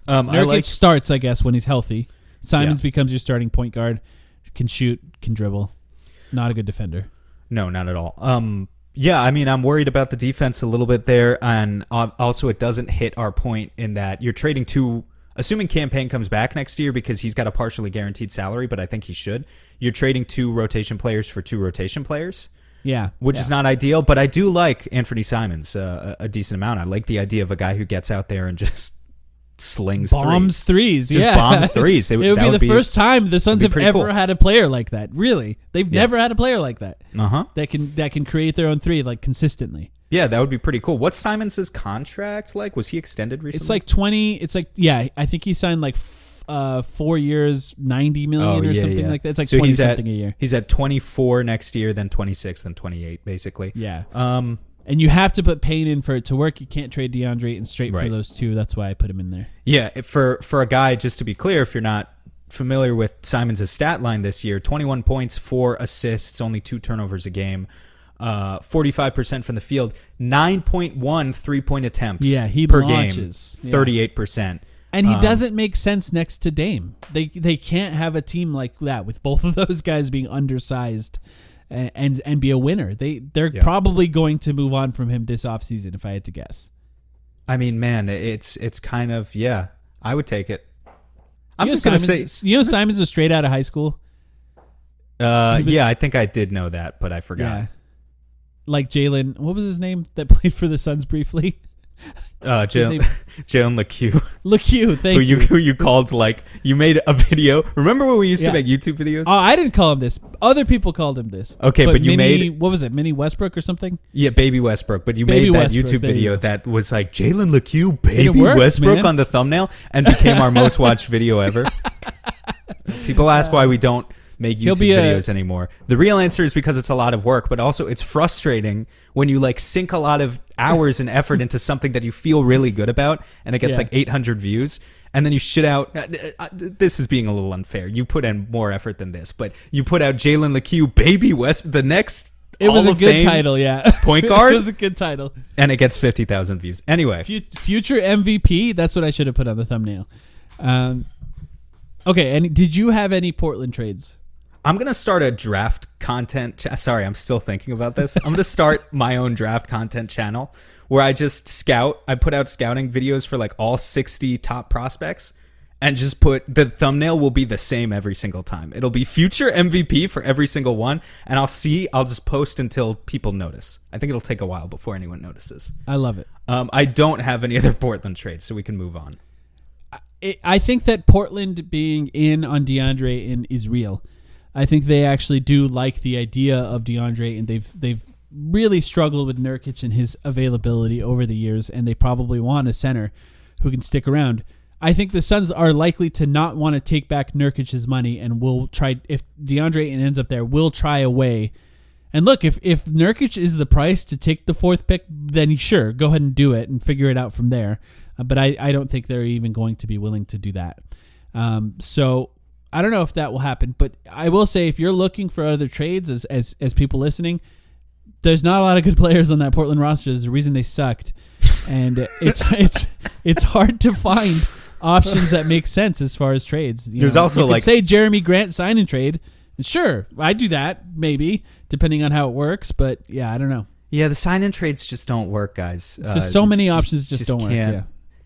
Nurkic starts, I guess, when he's healthy. Simons becomes your starting point guard, can shoot, can dribble. Not a good defender. No, not at all. Yeah, I mean, I'm worried about the defense a little bit there, and also it doesn't hit our point in that you're trading two, assuming Campaign comes back next year because he's got a partially guaranteed salary, but I think he should. You're trading two rotation players for two rotation players. Yeah. Which is not ideal, but I do like Anthony Simons a decent amount. I like the idea of a guy who gets out there and just slings bombs threes. Just bombs threes. It would be the first time the Suns have ever cool. had a player like that. Really, they've never had a player like that. That can create their own three like consistently. Yeah, that would be pretty cool. What's Simons' contract like? Was he extended recently? It's like 20. It's like I think he signed like 4 years, 90 million or something like that. It's like so 20 something a year. He's at 24 next year, then 26, then 28, basically. Yeah. And you have to put Payne in for it to work. You can't trade Deandre Ayton straight for those two. That's why I put him in there. Yeah, for a guy, just to be clear, if you're not familiar with Simons' stat line this year, 21 points, 4 assists, only 2 turnovers a game, 45% from the field, 9.1 three-point attempts per launches. Game, 38%. And he doesn't make sense next to Dame. They can't have a team like that with both of those guys being undersized and be a winner. They're probably going to move on from him this offseason, if I had to guess. I mean, man, it's kind of, I would take it. I'm just going to say... Simons was straight out of high school? I think I did know that, but I forgot. Yeah. Like Jalen, what was his name that played for the Suns briefly? Jalen LeCue. LeCue, thank you. Who you called, like, you made a video. Remember when we used to make YouTube videos? Oh, I didn't call him this. Other people called him this. Okay, but you made... What was it, Mini Westbrook or something? Yeah, Baby Westbrook. But you made that YouTube video that was like, Jalen LeCue, Baby Westbrook on the thumbnail, and became our most watched video ever. People ask why we don't make YouTube videos anymore. The real answer is because it's a lot of work, but also it's frustrating when you like sink a lot of hours and effort into something that you feel really good about and it gets like 800 views and then you shit out. This is being a little unfair. You put in more effort than this, but you put out Jalen LeCue, Baby West, the next It was a good title, point guard. It was a good title. And it gets 50,000 views. Anyway. Future MVP, that's what I should have put on the thumbnail. Okay, and did you have any Portland trades? I'm going to start a draft content. Sorry, I'm still thinking about this. I'm going to start my own draft content channel where I just scout. I put out scouting videos for like all 60 top prospects and just put the thumbnail will be the same every single time. It'll be future MVP for every single one. And I'll just post until people notice. I think it'll take a while before anyone notices. I love it. I don't have any other Portland trades, so we can move on. I think that Portland being in on Deandre Ayton is real. I think they actually do like the idea of DeAndre, and they've really struggled with Nurkic and his availability over the years, and they probably want a center who can stick around. I think the Suns are likely to not want to take back Nurkic's money, and will try, if DeAndre Ayton ends up there, will try a way. And look, if Nurkic is the price to take the 4th pick, then sure, go ahead and do it and figure it out from there. But I don't think they're even going to be willing to do that. So I don't know if that will happen. But I will say, if you're looking for other trades, as people listening, there's not a lot of good players on that Portland roster. There's a reason they sucked, and it's hard to find options that make sense as far as trades. There's also you could say Jeremy Grant sign and trade. And sure, I do that maybe depending on how it works, but yeah, I don't know. Yeah, the sign and trades just don't work, guys. It's just so many options just don't work. Yeah.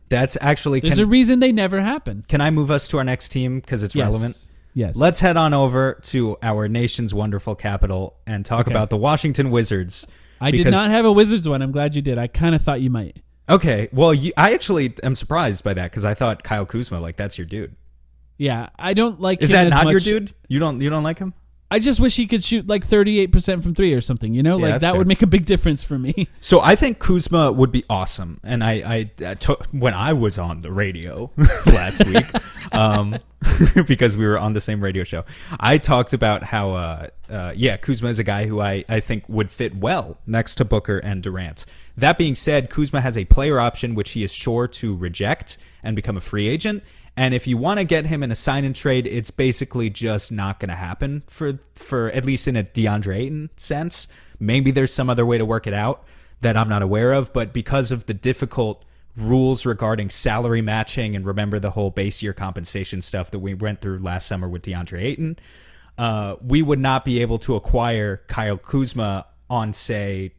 That's actually there's a reason they never happen. Can I move us to our next team because it's relevant? Yes. Let's head on over to our nation's wonderful capital and talk about the Washington Wizards. I did not have a Wizards one. I'm glad you did. I kind of thought you might. Okay. Well, I actually am surprised by that because I thought Kyle Kuzma, like, that's your dude. Yeah, I don't like him. Is that as not much. your dude? You don't like him? I just wish he could shoot like 38% from 3 or something, Yeah, like that would make a big difference for me. So I think Kuzma would be awesome. And I when I was on the radio last week, because we were on the same radio show, I talked about how, Kuzma is a guy who I think would fit well next to Booker and Durant. That being said, Kuzma has a player option, which he is sure to reject and become a free agent. And if you want to get him in a sign and trade, it's basically just not going to happen for at least in a DeAndre Ayton sense. Maybe there's some other way to work it out that I'm not aware of, but because of the difficult rules regarding salary matching, and remember the whole base year compensation stuff that we went through last summer with DeAndre Ayton, we would not be able to acquire Kyle Kuzma on, say,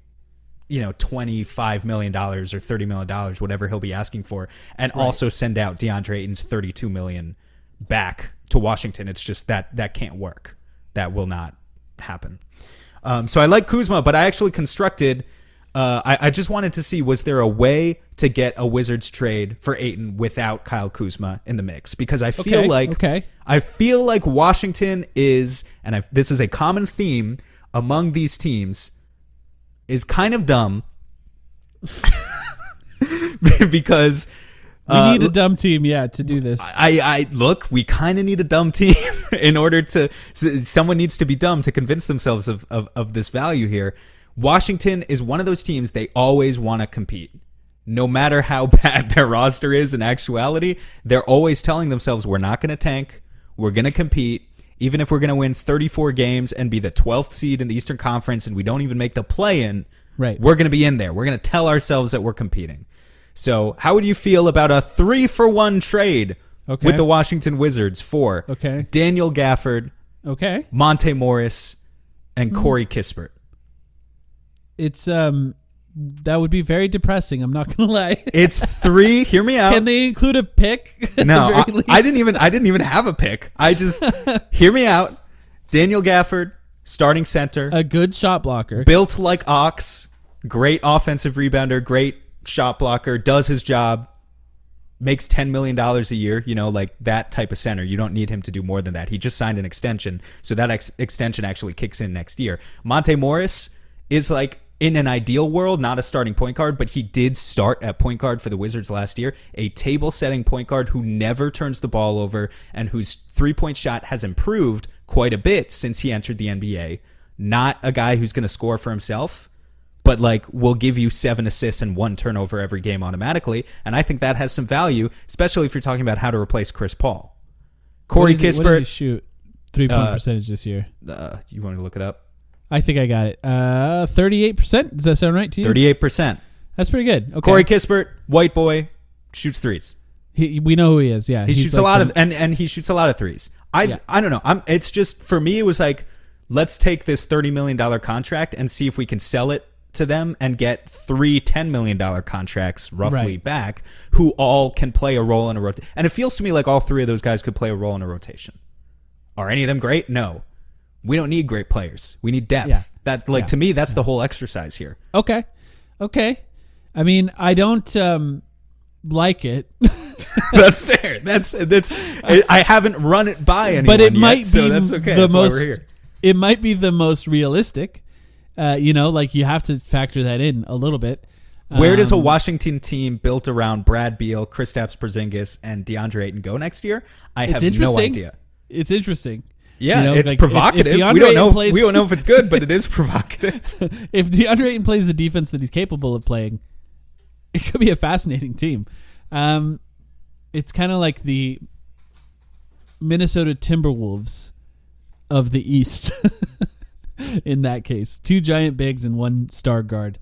$25 million or $30 million, whatever he'll be asking for, and also send out DeAndre Ayton's $32 million back to Washington. It's just that can't work. That will not happen. So I like Kuzma, but I actually constructed. I just wanted to see, was there a way to get a Wizards trade for Ayton without Kyle Kuzma in the mix? Because I feel like Washington is, and this is a common theme among these teams, is kind of dumb because we need a dumb team, to do this. We kind of need a dumb team in order to. Someone needs to be dumb to convince themselves of this value here. Washington is one of those teams, they always want to compete. No matter how bad their roster is in actuality, they're always telling themselves, we're not going to tank, we're going to compete. Even if we're going to win 34 games and be the 12th seed in the Eastern Conference and we don't even make the play-in, we're going to be in there. We're going to tell ourselves that we're competing. So how would you feel about a 3-for-1 trade with the Washington Wizards for Daniel Gafford, Monte Morris, and Corey Kispert? It's that would be very depressing. I'm not gonna lie. It's 3. Hear me out. Can they include a pick? No, I didn't even have a pick. I just hear me out. Daniel Gafford, starting center, a good shot blocker, built like ox, great offensive rebounder, great shot blocker, does his job, makes $10 million a year. Like that type of center. You don't need him to do more than that. He just signed an extension, so that extension actually kicks in next year. Monte Morris is like, in an ideal world, not a starting point guard, but he did start at point guard for the Wizards last year. A table-setting point guard who never turns the ball over and whose three-point shot has improved quite a bit since he entered the NBA. Not a guy who's going to score for himself, but will give you 7 assists and 1 turnover every game automatically. And I think that has some value, especially if you're talking about how to replace Chris Paul. Corey Kispert. What does he shoot 3-point percentage this year? You want to look it up? I think I got it. 38%? Does that sound right to you? 38%. That's pretty good. Okay. Corey Kispert, white boy, shoots threes. We know who he is. Yeah, he shoots a lot of and he shoots a lot of threes. I don't know. It's just, for me, it was like, let's take this $30 million contract and see if we can sell it to them and get 3 $10 million contracts roughly back, who all can play a role in a rotation. And it feels to me like all 3 of those guys could play a role in a rotation. Are any of them great? No. We don't need great players. We need depth. To me, that's the whole exercise here. Okay. I mean, I don't like it. That's fair. That's. I haven't run it by anyone but it yet, might so be that's okay. the That's why most. we're here. It might be the most realistic. Like you have to factor that in a little bit. Where does a Washington team built around Brad Beal, Kristaps Porzingis, and Deandre Ayton go next year? I have no idea. It's interesting. Yeah, it's provocative. We don't know. We don't know if it's good, but it is provocative. If Deandre Ayton plays the defense that he's capable of playing, it could be a fascinating team. It's kind of like the Minnesota Timberwolves of the East. In that case, 2 giant bigs and 1 star guard.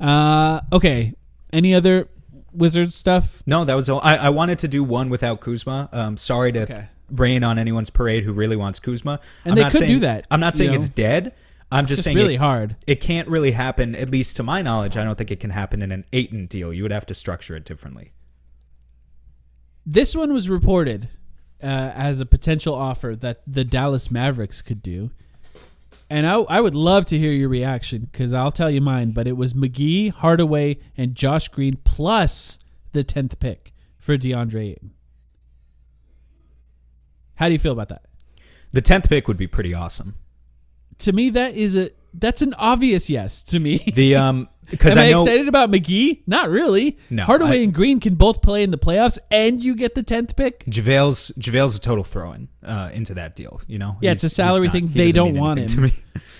Okay. Any other Wizards stuff? No, that was all. I wanted to do one without Kuzma. Sorry to rain on anyone's parade who really wants Kuzma. And they could do that. I'm not saying it's dead. I'm just saying really hard. It can't really happen, at least to my knowledge. I don't think it can happen in an Ayton deal. You would have to structure it differently. This one was reported as a potential offer that the Dallas Mavericks could do. And I would love to hear your reaction because I'll tell you mine. But it was McGee, Hardaway, and Josh Green plus the 10th pick for Deandre Ayton. How do you feel about that? The 10th pick would be pretty awesome. To me, that's an obvious yes to me. Because Am I excited about McGee? Not really. No, Hardaway and Green can both play in the playoffs, and you get the 10th pick. JaVale's a total throw-in into that deal. Yeah, it's a salary thing. They don't want him. To me.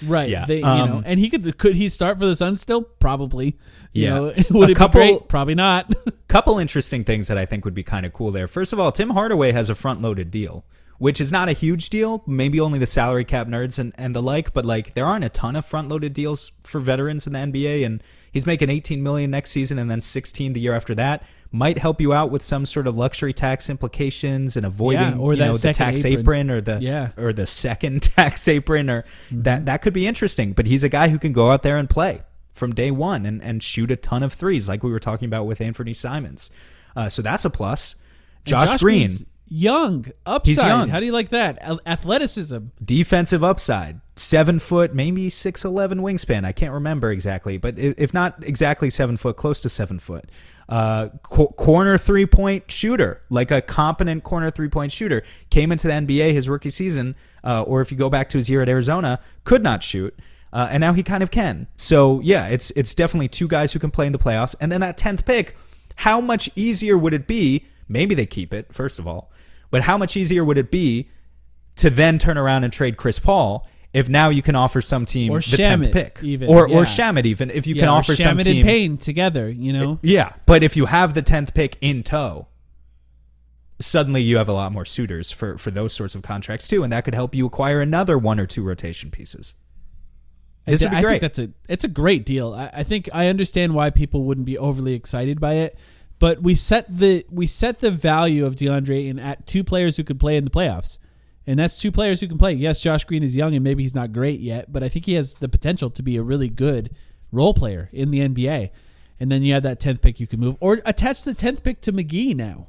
Right. Yeah. And he could he start for the Suns still? Probably. Yeah. Would it be great? Probably not. Couple interesting things that I think would be kind of cool there. First of all, Tim Hardaway has a front-loaded deal, which is not a huge deal. Maybe only the salary cap nerds and the like, but like there aren't a ton of front-loaded deals for veterans in the NBA, and he's making $18 million next season and then $16 the year after that. Might help you out with some sort of luxury tax implications and avoiding the tax apron or the second tax apron or that could be interesting. But he's a guy who can go out there and play from day one and shoot a ton of threes, like we were talking about with Anthony Simons. So that's a plus. Josh Green. Young, upside. He's young. How do you like that? Athleticism. Defensive upside. 7 foot, maybe 6'11" wingspan. I can't remember exactly, but if not exactly 7 foot, close to 7 foot. Corner 3-point shooter, like a competent corner 3-point shooter. Came into the NBA his rookie season, or if you go back to his year at Arizona, could not shoot. And now he kind of can. So, yeah, it's definitely 2 guys who can play in the playoffs. And then that 10th pick, how much easier would it be? Maybe they keep it, first of all. But how much easier would it be to then turn around and trade Chris Paul if now you can offer some team or the 10th pick? Even, or Shamet even, if you can offer some team. Shamet and Payne together, Yeah, but if you have the 10th pick in tow, suddenly you have a lot more suitors for those sorts of contracts too, and that could help you acquire another 1 or 2 rotation pieces. This would be great. I think it's a great deal. I think I understand why people wouldn't be overly excited by it. But we set the value of Deandre Ayton at 2 players who could play in the playoffs. And that's 2 players who can play. Yes, Josh Green is young and maybe he's not great yet, but I think he has the potential to be a really good role player in the NBA. And then you have that 10th pick you can move. Or attach the 10th pick to McGee now,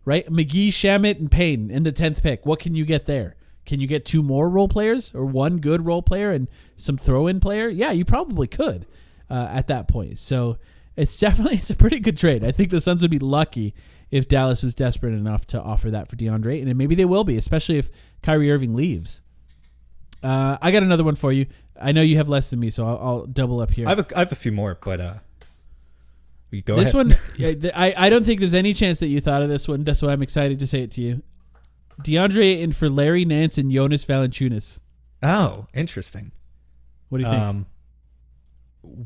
right? McGee, Shamet, and Payne in the 10th pick. What can you get there? Can you get 2 more role players or 1 good role player and some throw-in player? Yeah, you probably could at that point. So it's a pretty good trade. I think the Suns would be lucky if Dallas was desperate enough to offer that for DeAndre Ayton, and maybe they will be, especially if Kyrie Irving leaves. I got another one for you. I know you have less than me, so I'll double up here. I have a few more, but you go this ahead. One, I don't think there's any chance that you thought of this one. That's why I'm excited to say it to you. DeAndre Ayton for Larry Nance and Jonas Valanciunas. Oh, interesting. What do you think?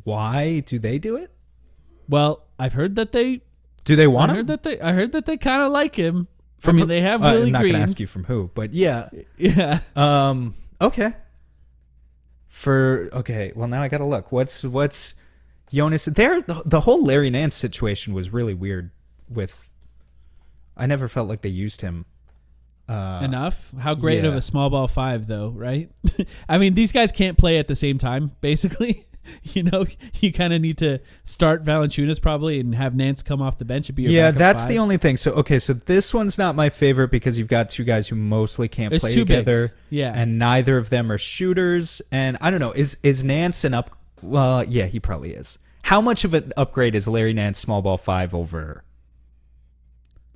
Why do they do it? Well, I've heard that they do. They want him. I heard that they kind of like him. They have Willie Green. I'm not going to ask you from who, but yeah. Okay. Well, now I got to look. What's Jonas? The whole Larry Nance situation was really weird. I never felt like they used him enough. How great of a small ball 5, though, right? I mean, these guys can't play at the same time, basically. You kind of need to start Valanciunas probably and have Nance come off the bench and be your backup that's 5. The only thing. So this one's not my favorite because you've got 2 guys who mostly can't play together. Bigs. Yeah, and neither of them are shooters. And I don't know, is Nance an up? Well, yeah, he probably is. How much of an upgrade is Larry Nance small ball 5 over?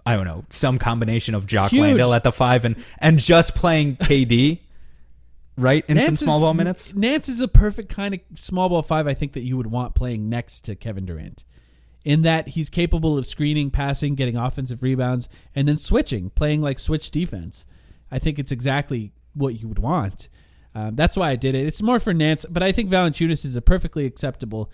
I don't know, some combination of Jock Huge. Landale at the 5 and just playing KD, right, in some small ball minutes. Nance is a perfect kind of small ball 5 I think that you would want playing next to Kevin Durant, in that he's capable of screening, passing, getting offensive rebounds, and then switching, playing like switch defense. I think it's exactly what you would want. That's why I did it. It's more for Nance, but I think Valanciunas is a perfectly acceptable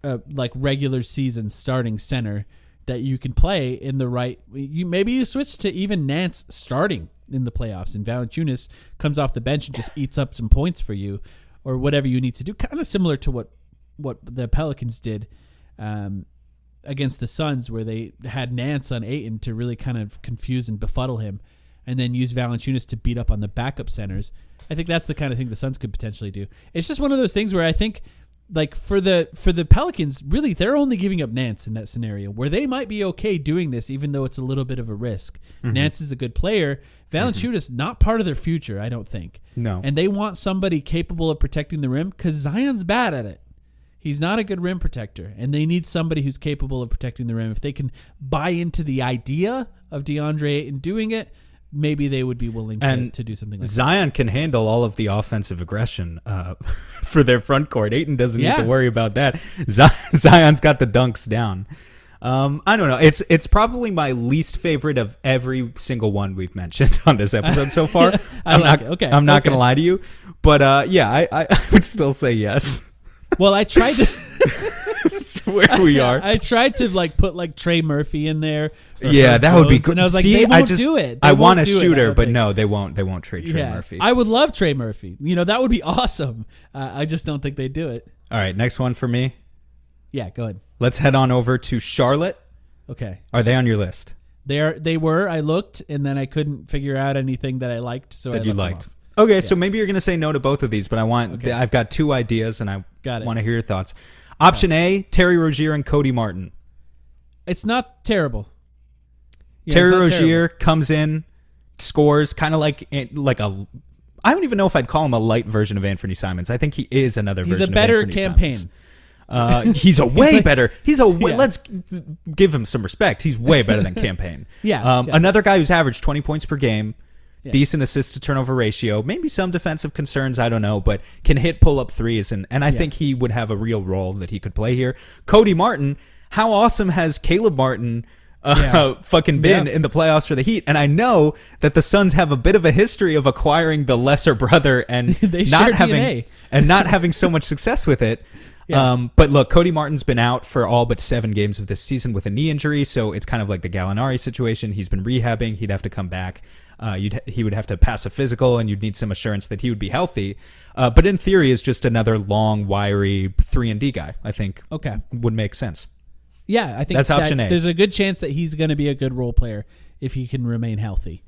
like regular season starting center that you can play in the right. Maybe you switch to even Nance starting in the playoffs, and Valanciunas comes off the bench and just eats up some points for you, or whatever you need to do. Kind of similar to what the Pelicans did against the Suns, where they had Nance on Ayton to really kind of confuse and befuddle him, and then use Valanciunas to beat up on the backup centers. I think that's the kind of thing the Suns could potentially do. It's just one of those things where I think, like, for the Pelicans, really, they're only giving up Nance in that scenario, where they might be okay doing this, even though it's a little bit of a risk. Mm-hmm. Nance is a good player. Valanciunas, not part of their future, I don't think. No. And they want somebody capable of protecting the rim, because Zion's bad at it. He's not a good rim protector, and they need somebody who's capable of protecting the rim. If they can buy into the idea of Deandre Ayton doing it, maybe they would be willing to do something like that. Zion can handle all of the offensive aggression for their front court. Ayton doesn't need to worry about that. Zion's got the dunks down. I don't know. It's probably my least favorite of every single one we've mentioned on this episode so far. I'm not going to lie to you. But I would still say yes. Well, I tried to... That's where we are. I tried to put Trey Murphy in there. Yeah, that would be good. And I was like, they won't do it. I want a shooter, but no, they won't trade Trey Murphy. I would love Trey Murphy. That would be awesome. I just don't think they do it. All right, next one for me. Yeah, go ahead. Let's head on over to Charlotte. Okay. Are they on your list? They were. I looked, and then I couldn't figure out anything that I liked, so that I you left liked. them off. Okay, so maybe you're going to say no to both of these, but I've got two ideas, and I want to hear your thoughts. Option A, Terry Rozier and Cody Martin. It's not terrible. Yeah, Terry Rozier comes in, scores, kind of like a... I don't even know if I'd call him a light version of Anthony Simons. I think he is another version of Anthony campaign. Simons. He's a way better. Let's give him some respect. He's way better than Campaign. Another guy who's averaged 20 points per game, decent assist to turnover ratio, maybe some defensive concerns, I don't know, but can hit pull-up threes, and I think he would have a real role that he could play here. Cody Martin, how awesome has Caleb Martin fucking been in the playoffs for the Heat? And I know that the Suns have a bit of a history of acquiring the lesser brother and not having so much success with it. But look, Cody Martin's been out for all but 7 games of this season with a knee injury, so it's kind of like the Gallinari situation. He's been rehabbing. He'd have to come back. He would have to pass a physical, and you'd need some assurance that he would be healthy. But in theory, is just another long, wiry 3-and-D guy. I think would make sense. Yeah, I think that's option A. There's a good chance that he's going to be a good role player if he can remain healthy.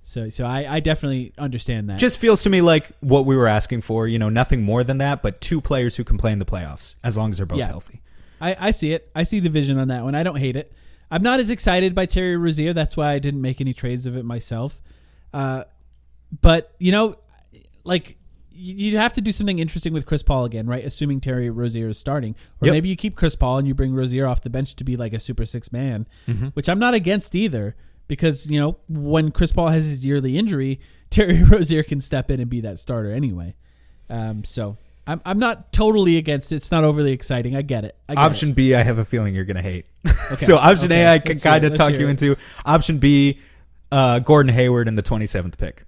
So I definitely understand that. Just feels to me like what we were asking for. Nothing more than that, but 2 players who can play in the playoffs as long as they're both healthy. I see it. I see the vision on that one. I don't hate it. I'm not as excited by Terry Rozier. That's why I didn't make any trades of it myself. But you'd have to do something interesting with Chris Paul again, right? Assuming Terry Rozier is starting, or maybe you keep Chris Paul and you bring Rozier off the bench to be like a super 6 man, which I'm not against either, because when Chris Paul has his yearly injury, Terry Rozier can step in and be that starter anyway. So I'm not totally against it. It's not overly exciting. I get it. Option B, I have a feeling you're gonna hate. So option A, I can kind of talk you into. Option B, Gordon Hayward in the 27th pick.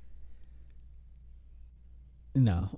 No.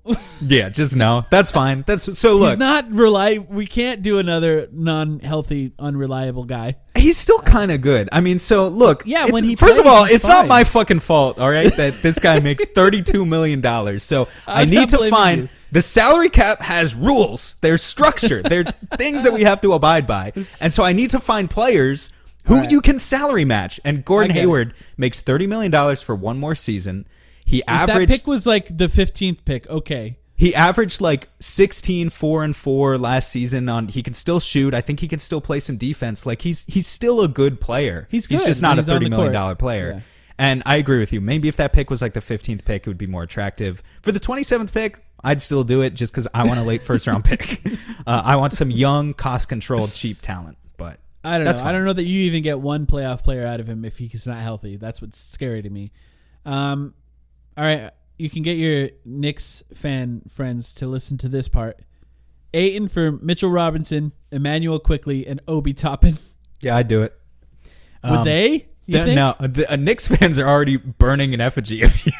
Yeah, just no. That's fine. So look. He's not reliable. We can't do another non-healthy, unreliable guy. He's still kind of good. I mean, so look. Yeah, when he first plays, of all, he's it's fine. not my fucking fault, all right, that this guy makes $32 million. So I need to find... The salary cap has rules. There's structure. There's things that we have to abide by. And so I need to find players who you can salary match. And Gordon Hayward makes $30 million for one more season. If that pick was like the 15th pick, okay. He averaged like 16, 4-4 last season. He can still shoot. I think he can still play some defense. Like he's still a good player. He's good. He's just not a $30 million player. Yeah. And I agree with you. Maybe if that pick was like the 15th pick, it would be more attractive. For the 27th pick, I'd still do it just because I want a late first round pick. I want some young, cost-controlled, cheap talent. But I don't That's know. fine. I don't know that you even get one playoff player out of him if he's not healthy. That's what's scary to me. All right, you can get your Knicks fan friends to listen to this part. Ayton for Mitchell Robinson, Emmanuel Quickley, and Obi Toppin. Yeah, I'd do it. Would they? You think? No, the Knicks fans are already burning an effigy of you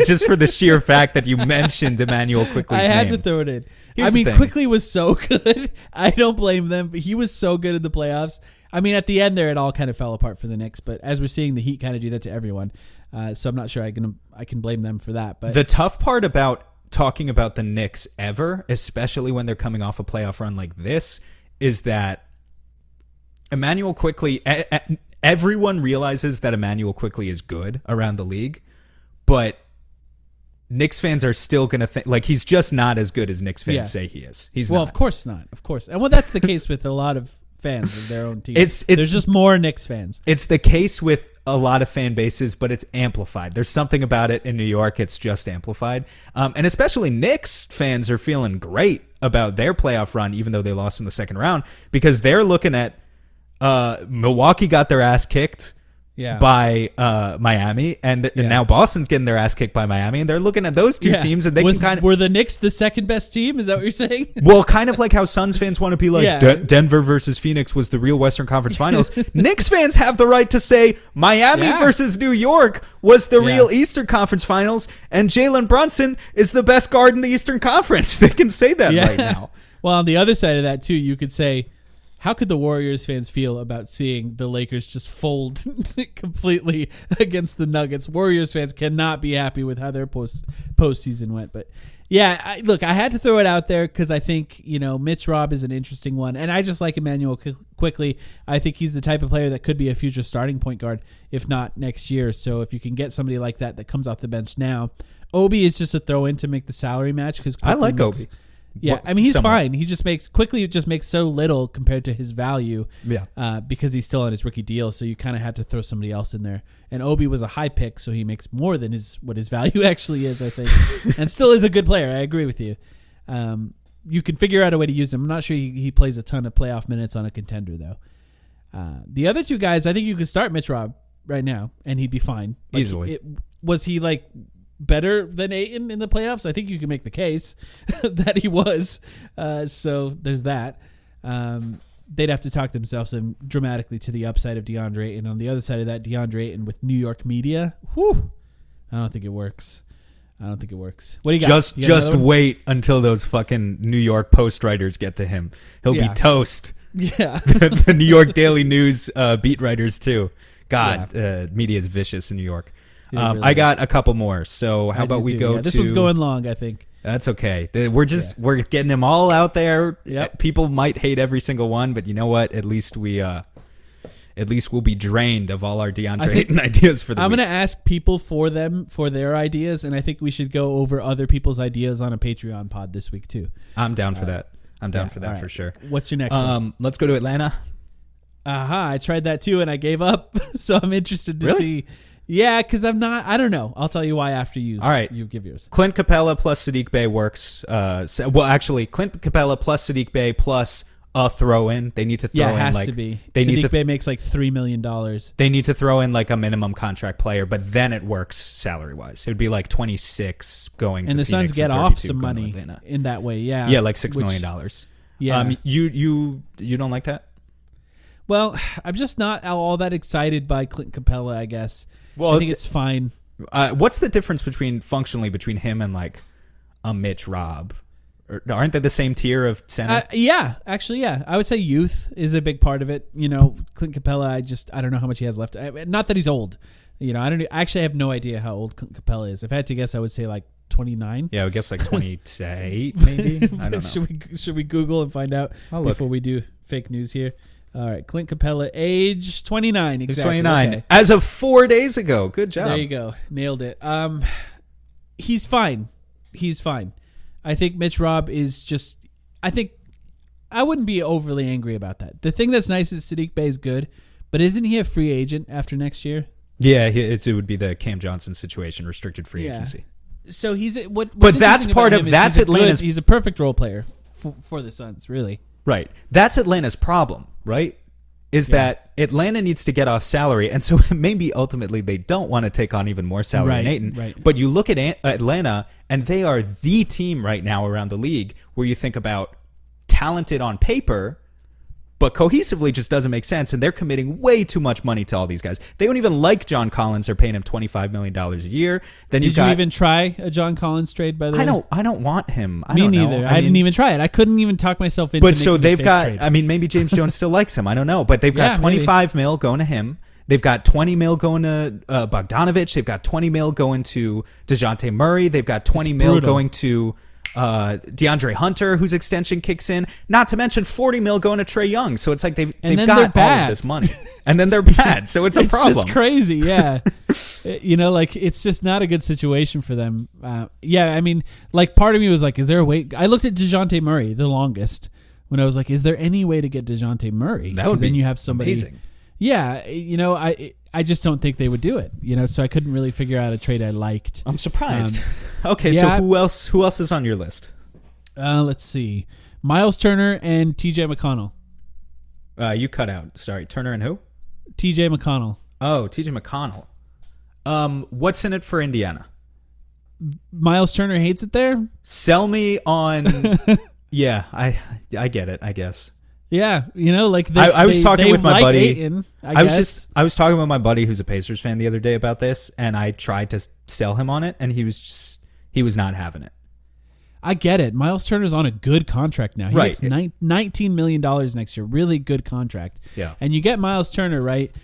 just for the sheer fact that you mentioned Emmanuel Quickley's I had name. to throw it in. Here's I mean, the thing. Quickley was so good. I don't blame them, but he was so good in the playoffs. I mean, at the end there, it all kind of fell apart for the Knicks. But as we're seeing, the Heat kind of do that to everyone. So I'm not sure I can blame them for that. But The tough part about talking about the Knicks ever, especially when they're coming off a playoff run like this, is that Emmanuel Quickley, everyone realizes that Emmanuel Quickley is good around the league, but Knicks fans are still going to think, like, he's just not as good as Knicks fans say he is. He's well, not. of course not. Of course. And well, that's the case with a lot of fans of their own team. It's There's just more Knicks fans. It's the case with a lot of fan bases, but it's amplified. There's something about it in New York. It's just amplified. And especially Knicks fans are feeling great about their playoff run, even though they lost in the second round, because they're looking at Milwaukee got their ass kicked by Miami, and now Boston's getting their ass kicked by Miami, and they're looking at those two teams, and they can kind of... Were the Knicks the second best team? Is that what you're saying? Well, kind of like how Suns fans want to be like, Denver versus Phoenix was the real Western Conference Finals. Knicks fans have the right to say Miami versus New York was the real Eastern Conference Finals, and Jalen Brunson is the best guard in the Eastern Conference. They can say that right now. Well, on the other side of that, too, you could say, how could the Warriors fans feel about seeing the Lakers just fold completely against the Nuggets? Warriors fans cannot be happy with how their postseason went. But yeah, look, I had to throw it out there because I think, Mitch Rob is an interesting one. And I just like Emmanuel Quickley. I think he's the type of player that could be a future starting point guard, if not next year. So if you can get somebody like that comes off the bench now. Obi is just a throw-in to make the salary match. Because I like Obi. Yeah, I mean, he's fine. He just makes so little compared to his value because he's still on his rookie deal, so you kind of had to throw somebody else in there. And Obi was a high pick, so he makes more than what his value actually is, I think, and still is a good player. I agree with you. You can figure out a way to use him. I'm not sure he plays a ton of playoff minutes on a contender, though. The other two guys, I think you could start Mitch Rob right now, and he'd be fine. Easily. Was he, better than Ayton in the playoffs? I think you can make the case that he was. So there's that. They'd have to talk themselves in dramatically to the upside of Deandre Ayton. On the other side of that, Deandre Ayton with New York media. Whew, I don't think it works. What do you got? Just wait until those fucking New York Post writers get to him. He'll be toast. Yeah. The New York Daily News beat writers too. God, media is vicious in New York. Really I got a couple more. So how about we go to... This one's going long, I think. That's okay. We're getting them all out there. Yep. People might hate every single one, but you know what? At least we'll be drained of all our DeAndre Ayton ideas for the week. I'm going to ask people for their ideas, and I think we should go over other people's ideas on a Patreon pod this week too. I'm down for that. I'm down for that right. for sure. What's your next one? Let's go to Atlanta. I tried that too, and I gave up. So I'm interested to see... Yeah, because I don't know. I'll tell you why after you. All right. You give yours. Clint Capella plus Sadiq Bey works. Clint Capella plus Sadiq Bey plus a throw-in. They need to throw in it has to be. Sadiq Bey makes $3 million. They need to throw in a minimum contract player, but then it works salary-wise. It would be 26 going to and the Phoenix Suns get and off 32 some going to money Atlanta. in that way. Yeah. Yeah, $6 million. Yeah. You don't like that? Well, I'm just not all that excited by Clint Capella, I guess. Well, I think it's fine. What's the difference functionally between him and a Mitch Rob? Aren't they the same tier of center? Yeah, actually, yeah. I would say youth is a big part of it. Clint Capella, I don't know how much he has left. Not that he's old. I have no idea how old Clint Capella is. If I had to guess, I would say 29. Yeah, I would guess 28 maybe. I don't know. Should we Google and find out before we do fake news here? All right, Clint Capella, age 29. Exactly. He's 29 okay. as of 4 days ago. Good job. There you go. Nailed it. He's fine. I think Mitch Rob is just... I think... I wouldn't be overly angry about that. The thing that's nice is Sadiq Bey is good, but isn't he a free agent after next year? Yeah, it would be the Cam Johnson situation, restricted free agency. So he's... But that's part of... That's Atlanta's... He's a perfect role player for the Suns, really. Right. That's Atlanta's problem, right? Is that Atlanta needs to get off salary, and so maybe ultimately they don't want to take on even more salary than Ayton. Right. But you look at Atlanta, and they are the team right now around the league where you think about talented on paper, but cohesively just doesn't make sense, and they're committing way too much money to all these guys. They don't even like John Collins. They're paying him $25 million a year. Then Did you even try a John Collins trade, by the way? I don't want him. Me neither. I didn't even try it. I couldn't even talk myself into. But so they've got. Trade. I mean, maybe James Jones still likes him. I don't know. But they've got 25 mil going to him. They've got 20 mil going to Bogdanovich. They've got 20 mil going to DeJounte Murray. They've got 20 mil going to DeAndre Hunter, whose extension kicks in. Not to mention 40 mil going to Trae Young. So it's like they've got all of this money, and then they're bad. So it's a problem. It's just crazy. Yeah, like it's just not a good situation for them. I mean, like part of me was like, is there a way? I looked at DeJounte Murray the longest when I was like, is there any way to get DeJounte Murray? That would be then you have somebody amazing. Yeah, I just don't think they would do it. So I couldn't really figure out a trade I liked. I'm surprised. Okay, so who else is on your list? Let's see. Miles Turner and TJ McConnell. You cut out. Sorry, Turner and who? TJ McConnell. Oh, TJ McConnell. What's in it for Indiana? Miles Turner hates it there? Sell me on Yeah, I get it, I guess. Yeah, like I was talking with my buddy. Ayton, I was talking with my buddy who's a Pacers fan the other day about this, and I tried to sell him on it, and he was not having it. I get it. Miles Turner's on a good contract now. He gets $19 million next year. Really good contract. Yeah. And you get Miles Turner, right?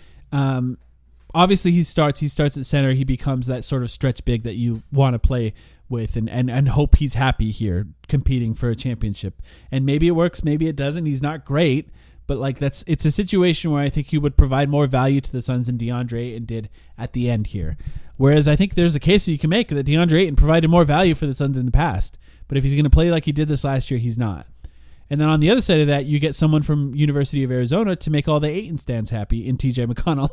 Obviously, he starts at center. He becomes that sort of stretch big that you want to play with and hope he's happy here competing for a championship. And maybe it works, maybe it doesn't. He's not great, but it's a situation where I think he would provide more value to the Suns than DeAndre Ayton did at the end here. Whereas I think there's a case that you can make that DeAndre Ayton provided more value for the Suns in the past. But if he's going to play like he did this last year, he's not. And then on the other side of that, you get someone from University of Arizona to make all the Ayton stands happy in TJ McConnell.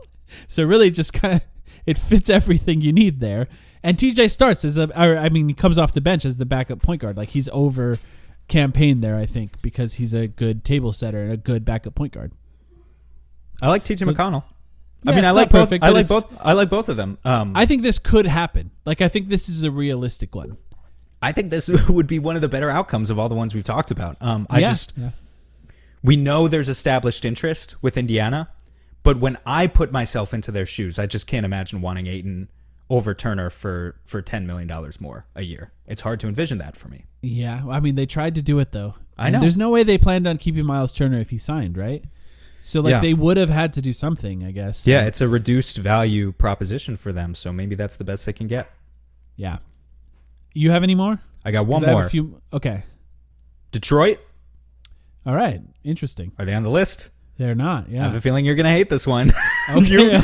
So really just kind of, it fits everything you need there. And TJ starts he comes off the bench as the backup point guard. Like he's over campaigned there, I think, because he's a good table setter and a good backup point guard. I like TJ McConnell. Yeah, I like both. I like both of them. I think this could happen. Like I think this is a realistic one. I think this would be one of the better outcomes of all the ones we've talked about. We know there's established interest with Indiana, but when I put myself into their shoes, I just can't imagine wanting Ayton over Turner for $10 million more a year. It's hard to envision that for me. Yeah, I mean, they tried to do it, though. I know. There's no way they planned on keeping Miles Turner if he signed, right? So, they would have had to do something, I guess. Yeah, it's a reduced value proposition for them, so maybe that's the best they can get. Yeah. You have any more? I got one more. Okay. Detroit? All right. Interesting. Are they on the list? They're not, yeah. I have a feeling you're going to hate this one. Okay.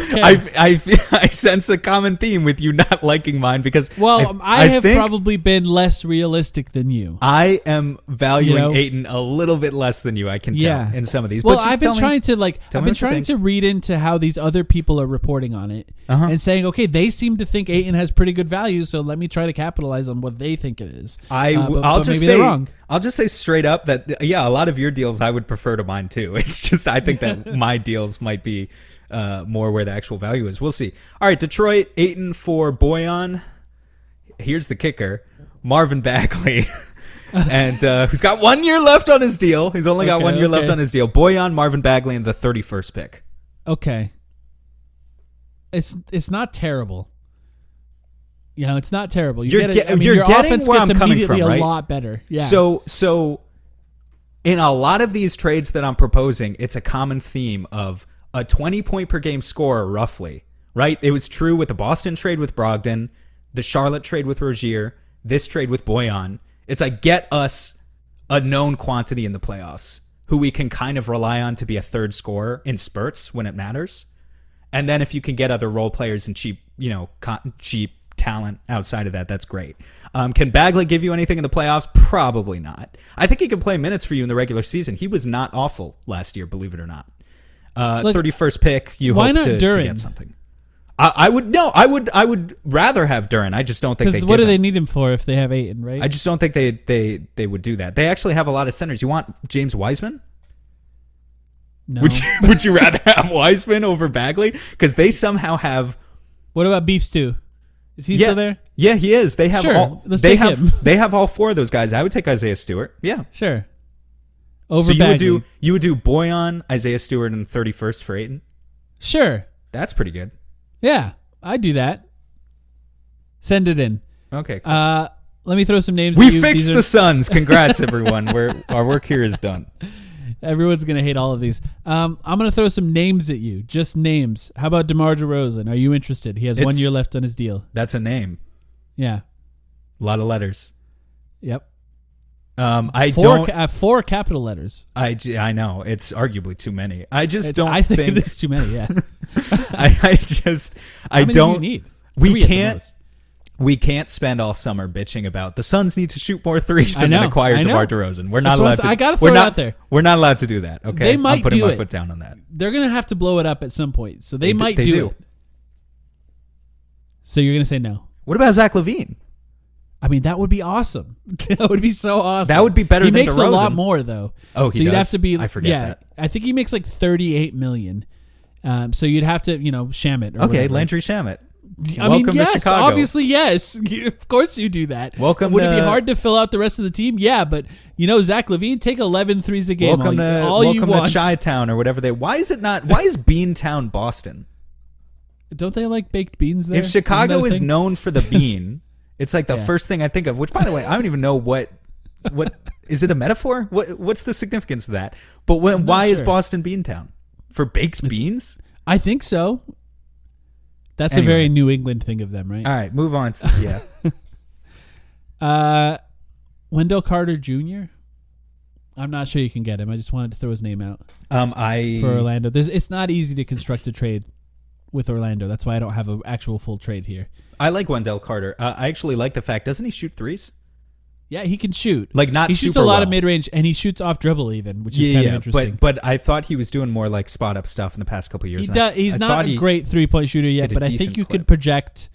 I sense a common theme with you not liking mine because... Well, I have probably been less realistic than you. I am valuing Ayton a little bit less than you, I can tell, in some of these. Well, but I've been trying to read into how these other people are reporting on it and saying, okay, they seem to think Ayton has pretty good value, so let me try to capitalize on what they think it is. I'll just maybe say they're wrong. I'll just say straight up that, a lot of your deals I would prefer to mine too. It's just I think that my deals might be more where the actual value is. We'll see. All right, Detroit, Ayton for Bojan. Here's the kicker. Marvin Bagley, and who's got 1 year left on his deal. He's only got 1 year left on his deal. Bojan, Marvin Bagley, and the 31st pick. Okay. It's not terrible. It's not terrible. Your getting offense where gets I'm coming from, right? A lot better. Yeah. So in a lot of these trades that I'm proposing, it's a common theme of a 20-point per game scorer, roughly, right? It was true with the Boston trade with Brogdon, the Charlotte trade with Rozier, this trade with Bojan. It's like, get us a known quantity in the playoffs who we can kind of rely on to be a third scorer in spurts when it matters. And then if you can get other role players and cheap talent outside of that, that's great. Can Bagley give you anything in the playoffs? Probably not. I think he can play minutes for you in the regular season. He was not awful last year, believe it or not. 31st pick, you hope to get something. I would rather have Duren. I just don't think they. Because what do they need him for if they have Ayton, right? I just don't think they would do that. They actually have a lot of centers. You want James Wiseman? No. Would you rather have Wiseman over Bagley? Because they somehow have. What about Beef Stew? Is he still there? Yeah, he is. They have Sure, let's take him. They have all 4 of those guys. I would take Isaiah Stewart. Yeah. Sure. Over So Bagley. you would do Boyan, Isaiah Stewart, and 31st for Ayton? Sure. That's pretty good. Yeah, I'd do that. Send it in. Okay. Cool. Let me throw some names. We at you. fixed These the Suns. Congrats, everyone. Our work here is done. Everyone's gonna hate all of these. I'm gonna throw some names at you. Just names. How about DeMar DeRozan? Are you interested? He has 1 year left on his deal. That's a name. Yeah. A lot of letters. Yep. I Four don't. 4 capital letters. I know it's arguably too many. I just don't. I think it is too many. Yeah. I How many don't. do you need? We 3 at the can't. most. We can't spend all summer bitching about the Suns need to shoot more threes and I then acquire know. DeMar DeRozan. We're not That's what allowed to. I gotta we're throw it not, out there. We're not allowed to do that. Okay, They might I'm putting do my it. foot down on that. They're gonna have to blow it up at some point, so they might They do it. So you're gonna say no? What about Zach LaVine? I mean, that would be awesome. That would be so awesome. That would be better He than makes DeRozan. a lot more though. Oh, he so you'd does? have to be. I forget that. I think he makes like $38 million. So you'd have to, sham it. Or Okay, whatever. Landry Shamet. I mean, Welcome yes, to Chicago. obviously, yes. Of course you do that. Welcome Would it be to- hard to fill out the rest of the team? Yeah, but Zach LaVine, take 11 threes a game. Welcome all you to want. Chi-Town or whatever they. Why is it not? Why is Beantown Boston? Don't they like baked beans there? If Chicago Isn't that a is thing? known for the bean, it's like the Yeah. first thing I think of. Which, by the way, I don't even know what is it a metaphor? What's the significance of that? But why is sure. Boston Beantown for baked beans? I think so. That's Anyway. a very New England thing of them, right? All right, move on. Wendell Carter Jr. I'm not sure you can get him. I just wanted to throw his name out for Orlando. It's not easy to construct a trade with Orlando. That's why I don't have an actual full trade here. I like Wendell Carter. I actually like the fact, doesn't he shoot threes? Yeah, he can shoot. Like, not he shoots super a lot well. of mid range, and he shoots off dribble even, which is kind of interesting. But I thought he was doing more like spot up stuff in the past couple of years. He's not a great 3-point shooter yet, hit a but I decent think you clip. could project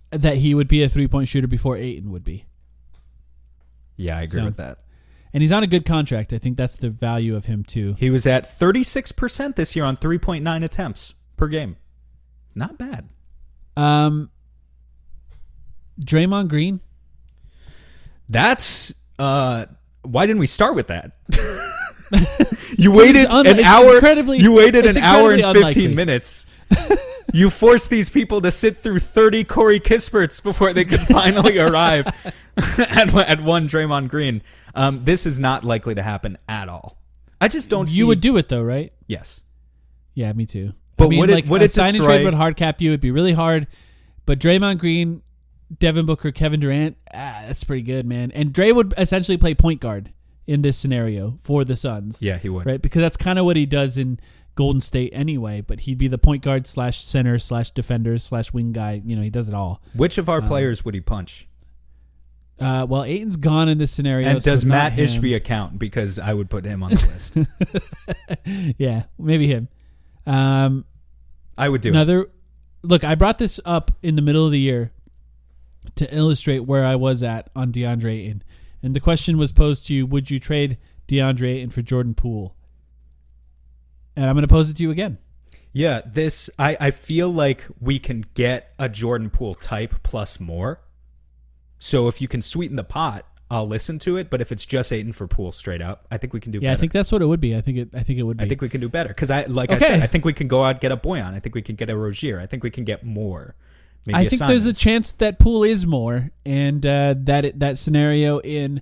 that he would be a 3-point shooter before Ayton would be. Yeah, I agree with that. And he's on a good contract. I think that's the value of him too. He was at 36% this year on 3.9 attempts per game. Not bad. Draymond Green. That's why didn't we start with that? You waited an hour. You waited an hour and 15 minutes. You forced these people to sit through 30 Corey Kisperts before they could finally arrive at one Draymond Green. This is not likely to happen at all. I just don't see... You would do it though, right? Yes. Yeah, me too. But would it sign and destroy... trade would hard cap you? It'd be really hard. But Draymond Green, Devin Booker, Kevin Durant, that's pretty good, man. And Dre would essentially play point guard in this scenario for the Suns. Yeah, he would. Right? Because that's kind of what he does in Golden State anyway. But he'd be the point guard / center / defender / wing guy. He does it all. Which of our players would he punch? Well, Ayton's gone in this scenario. And does so not Matt him. Ishbia account? Because I would put him on the list. Yeah, maybe him. I would do it. Look, I brought this up in the middle of the year to illustrate where I was at on Deandre Ayton. And the question was posed to you, would you trade Deandre Ayton for Jordan Poole? And I'm going to pose it to you again. Yeah, I feel like we can get a Jordan Poole type plus more. So if you can sweeten the pot, I'll listen to it. But if it's just Ayton for Poole straight up, I think we can do better. Yeah, I think that's what it would be. I think it would be. I think we can do better. Because I Okay. said, I think we can go out and get a Boyan. I think we can get a Rozier. I think we can get more. Maybe I think there's a Simons. chance that Poole is more, and that scenario in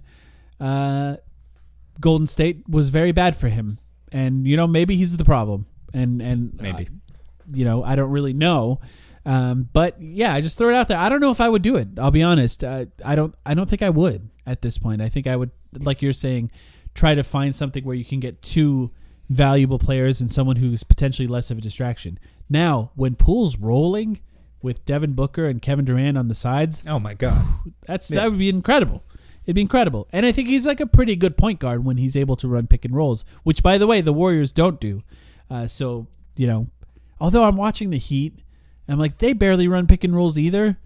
Golden State was very bad for him. And maybe he's the problem. And Maybe. I don't really know. But yeah, I just throw it out there. I don't know if I would do it. I'll be honest. I don't think I would at this point. I think I would, like you're saying, try to find something where you can get two valuable players and someone who's potentially less of a distraction. Now, when Poole's rolling with Devin Booker and Kevin Durant on the sides, Oh my God. that would be incredible. It'd be incredible. And I think he's like a pretty good point guard when he's able to run pick and rolls, which, by the way, the Warriors don't do. So, although I'm watching the Heat, I'm like, they barely run pick and rolls either.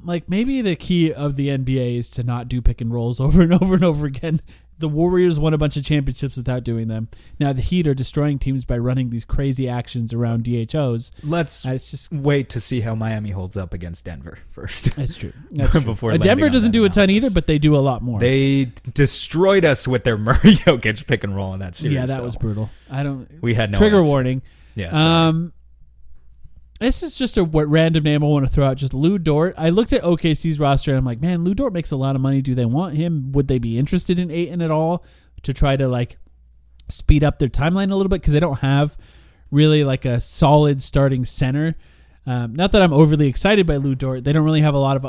Like, maybe the key of the NBA is to not do pick and rolls over and over and over again. The Warriors won a bunch of championships without doing them. Now the Heat are destroying teams by running these crazy actions around DHOs. Let's wait to see how Miami holds up against Denver first. That's true. That's true. Before Denver doesn't do a ton either, but they do a lot more. They destroyed us with their Murray Jokic pick and roll in that series. Yeah, that was brutal. We had no trigger answer. warning. Yeah. This is just a random name I want to throw out. Just Lou Dort. I looked at OKC's roster and I'm like, man, Lou Dort makes a lot of money. Do they want him? Would they be interested in Ayton at all to try to like speed up their timeline a little bit? Because they don't have really like a solid starting center. Not that I'm overly excited by Lou Dort. They don't really have a lot of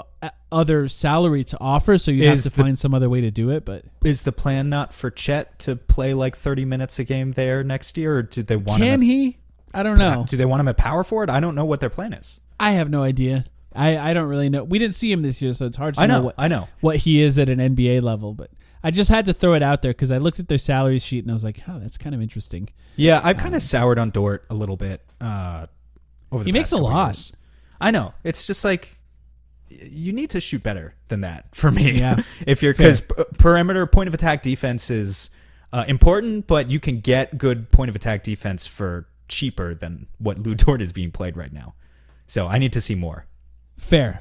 other salary to offer, so you have to find some other way to do it. But is the plan not for Chet to play like 30 minutes a game there next year, or do they want him? Can he? I don't know. Do they want him at power forward? I don't know what their plan is. I have no idea. I don't really know. We didn't see him this year, so it's hard to know what he is at an NBA level. But I just had to throw it out there because I looked at their salary sheet and I was like, oh, that's kind of interesting. Yeah, I've kind of soured on Dort a little bit over the He makes a lot. Years. I know. It's just like you need to shoot better than that for me. Yeah. Because perimeter point of attack defense is important, but you can get good point of attack defense for cheaper than what Lou Dort is being played right now. So I need to see more. Fair.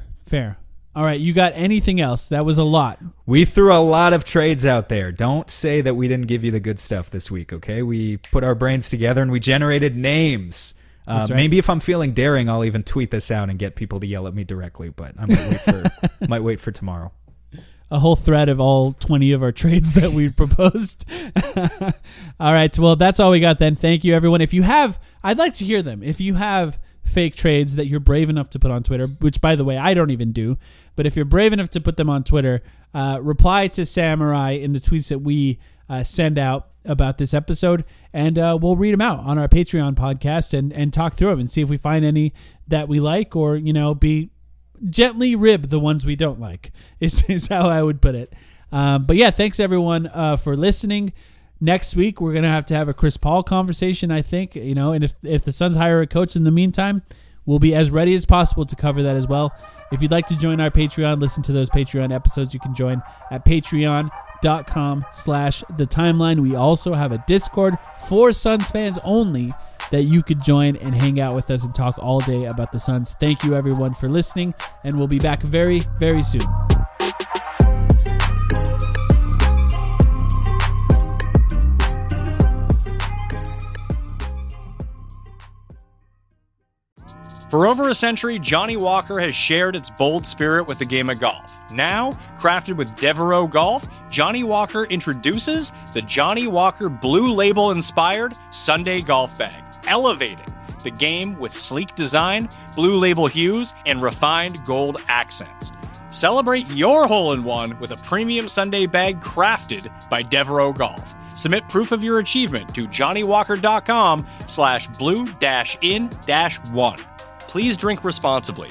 All right, you got anything else? That was a lot. We threw a lot of trades out there. Don't say that we didn't give you the good stuff this week, okay? We put our brains together and we generated names. Right. Maybe if I'm feeling daring, I'll even tweet this out and get people to yell at me directly, but I might wait for tomorrow. A whole thread of all 20 of our trades that we proposed. All right, well, that's all we got then. Thank you, everyone. I'd like to hear them. If you have fake trades that you're brave enough to put on Twitter, which, by the way, I don't even do, but if you're brave enough to put them on Twitter, reply to Samurai in the tweets that we send out about this episode, and we'll read them out on our Patreon podcast and talk through them and see if we find any that we like, or, be gently rib the ones we don't like is how I would put it. But yeah, thanks everyone for listening. Next week, we're going to have a Chris Paul conversation, I think, and if the Suns hire a coach in the meantime, we'll be as ready as possible to cover that as well. If you'd like to join our Patreon, listen to those Patreon episodes, you can join at patreon.com/thetimeline. We also have a Discord for Suns fans only that you could join and hang out with us and talk all day about the Suns. Thank you, everyone, for listening, and we'll be back very, very soon. For over a century, Johnny Walker has shared its bold spirit with the game of golf. Now, crafted with Devereaux Golf, Johnny Walker introduces the Johnny Walker Blue Label-inspired Sunday Golf Bag, elevating the game with sleek design, Blue Label hues, and refined gold accents. Celebrate your hole-in-one with a premium Sunday bag crafted by Devereaux Golf. Submit proof of your achievement to johnnywalker.com/blue-in-1. Please drink responsibly.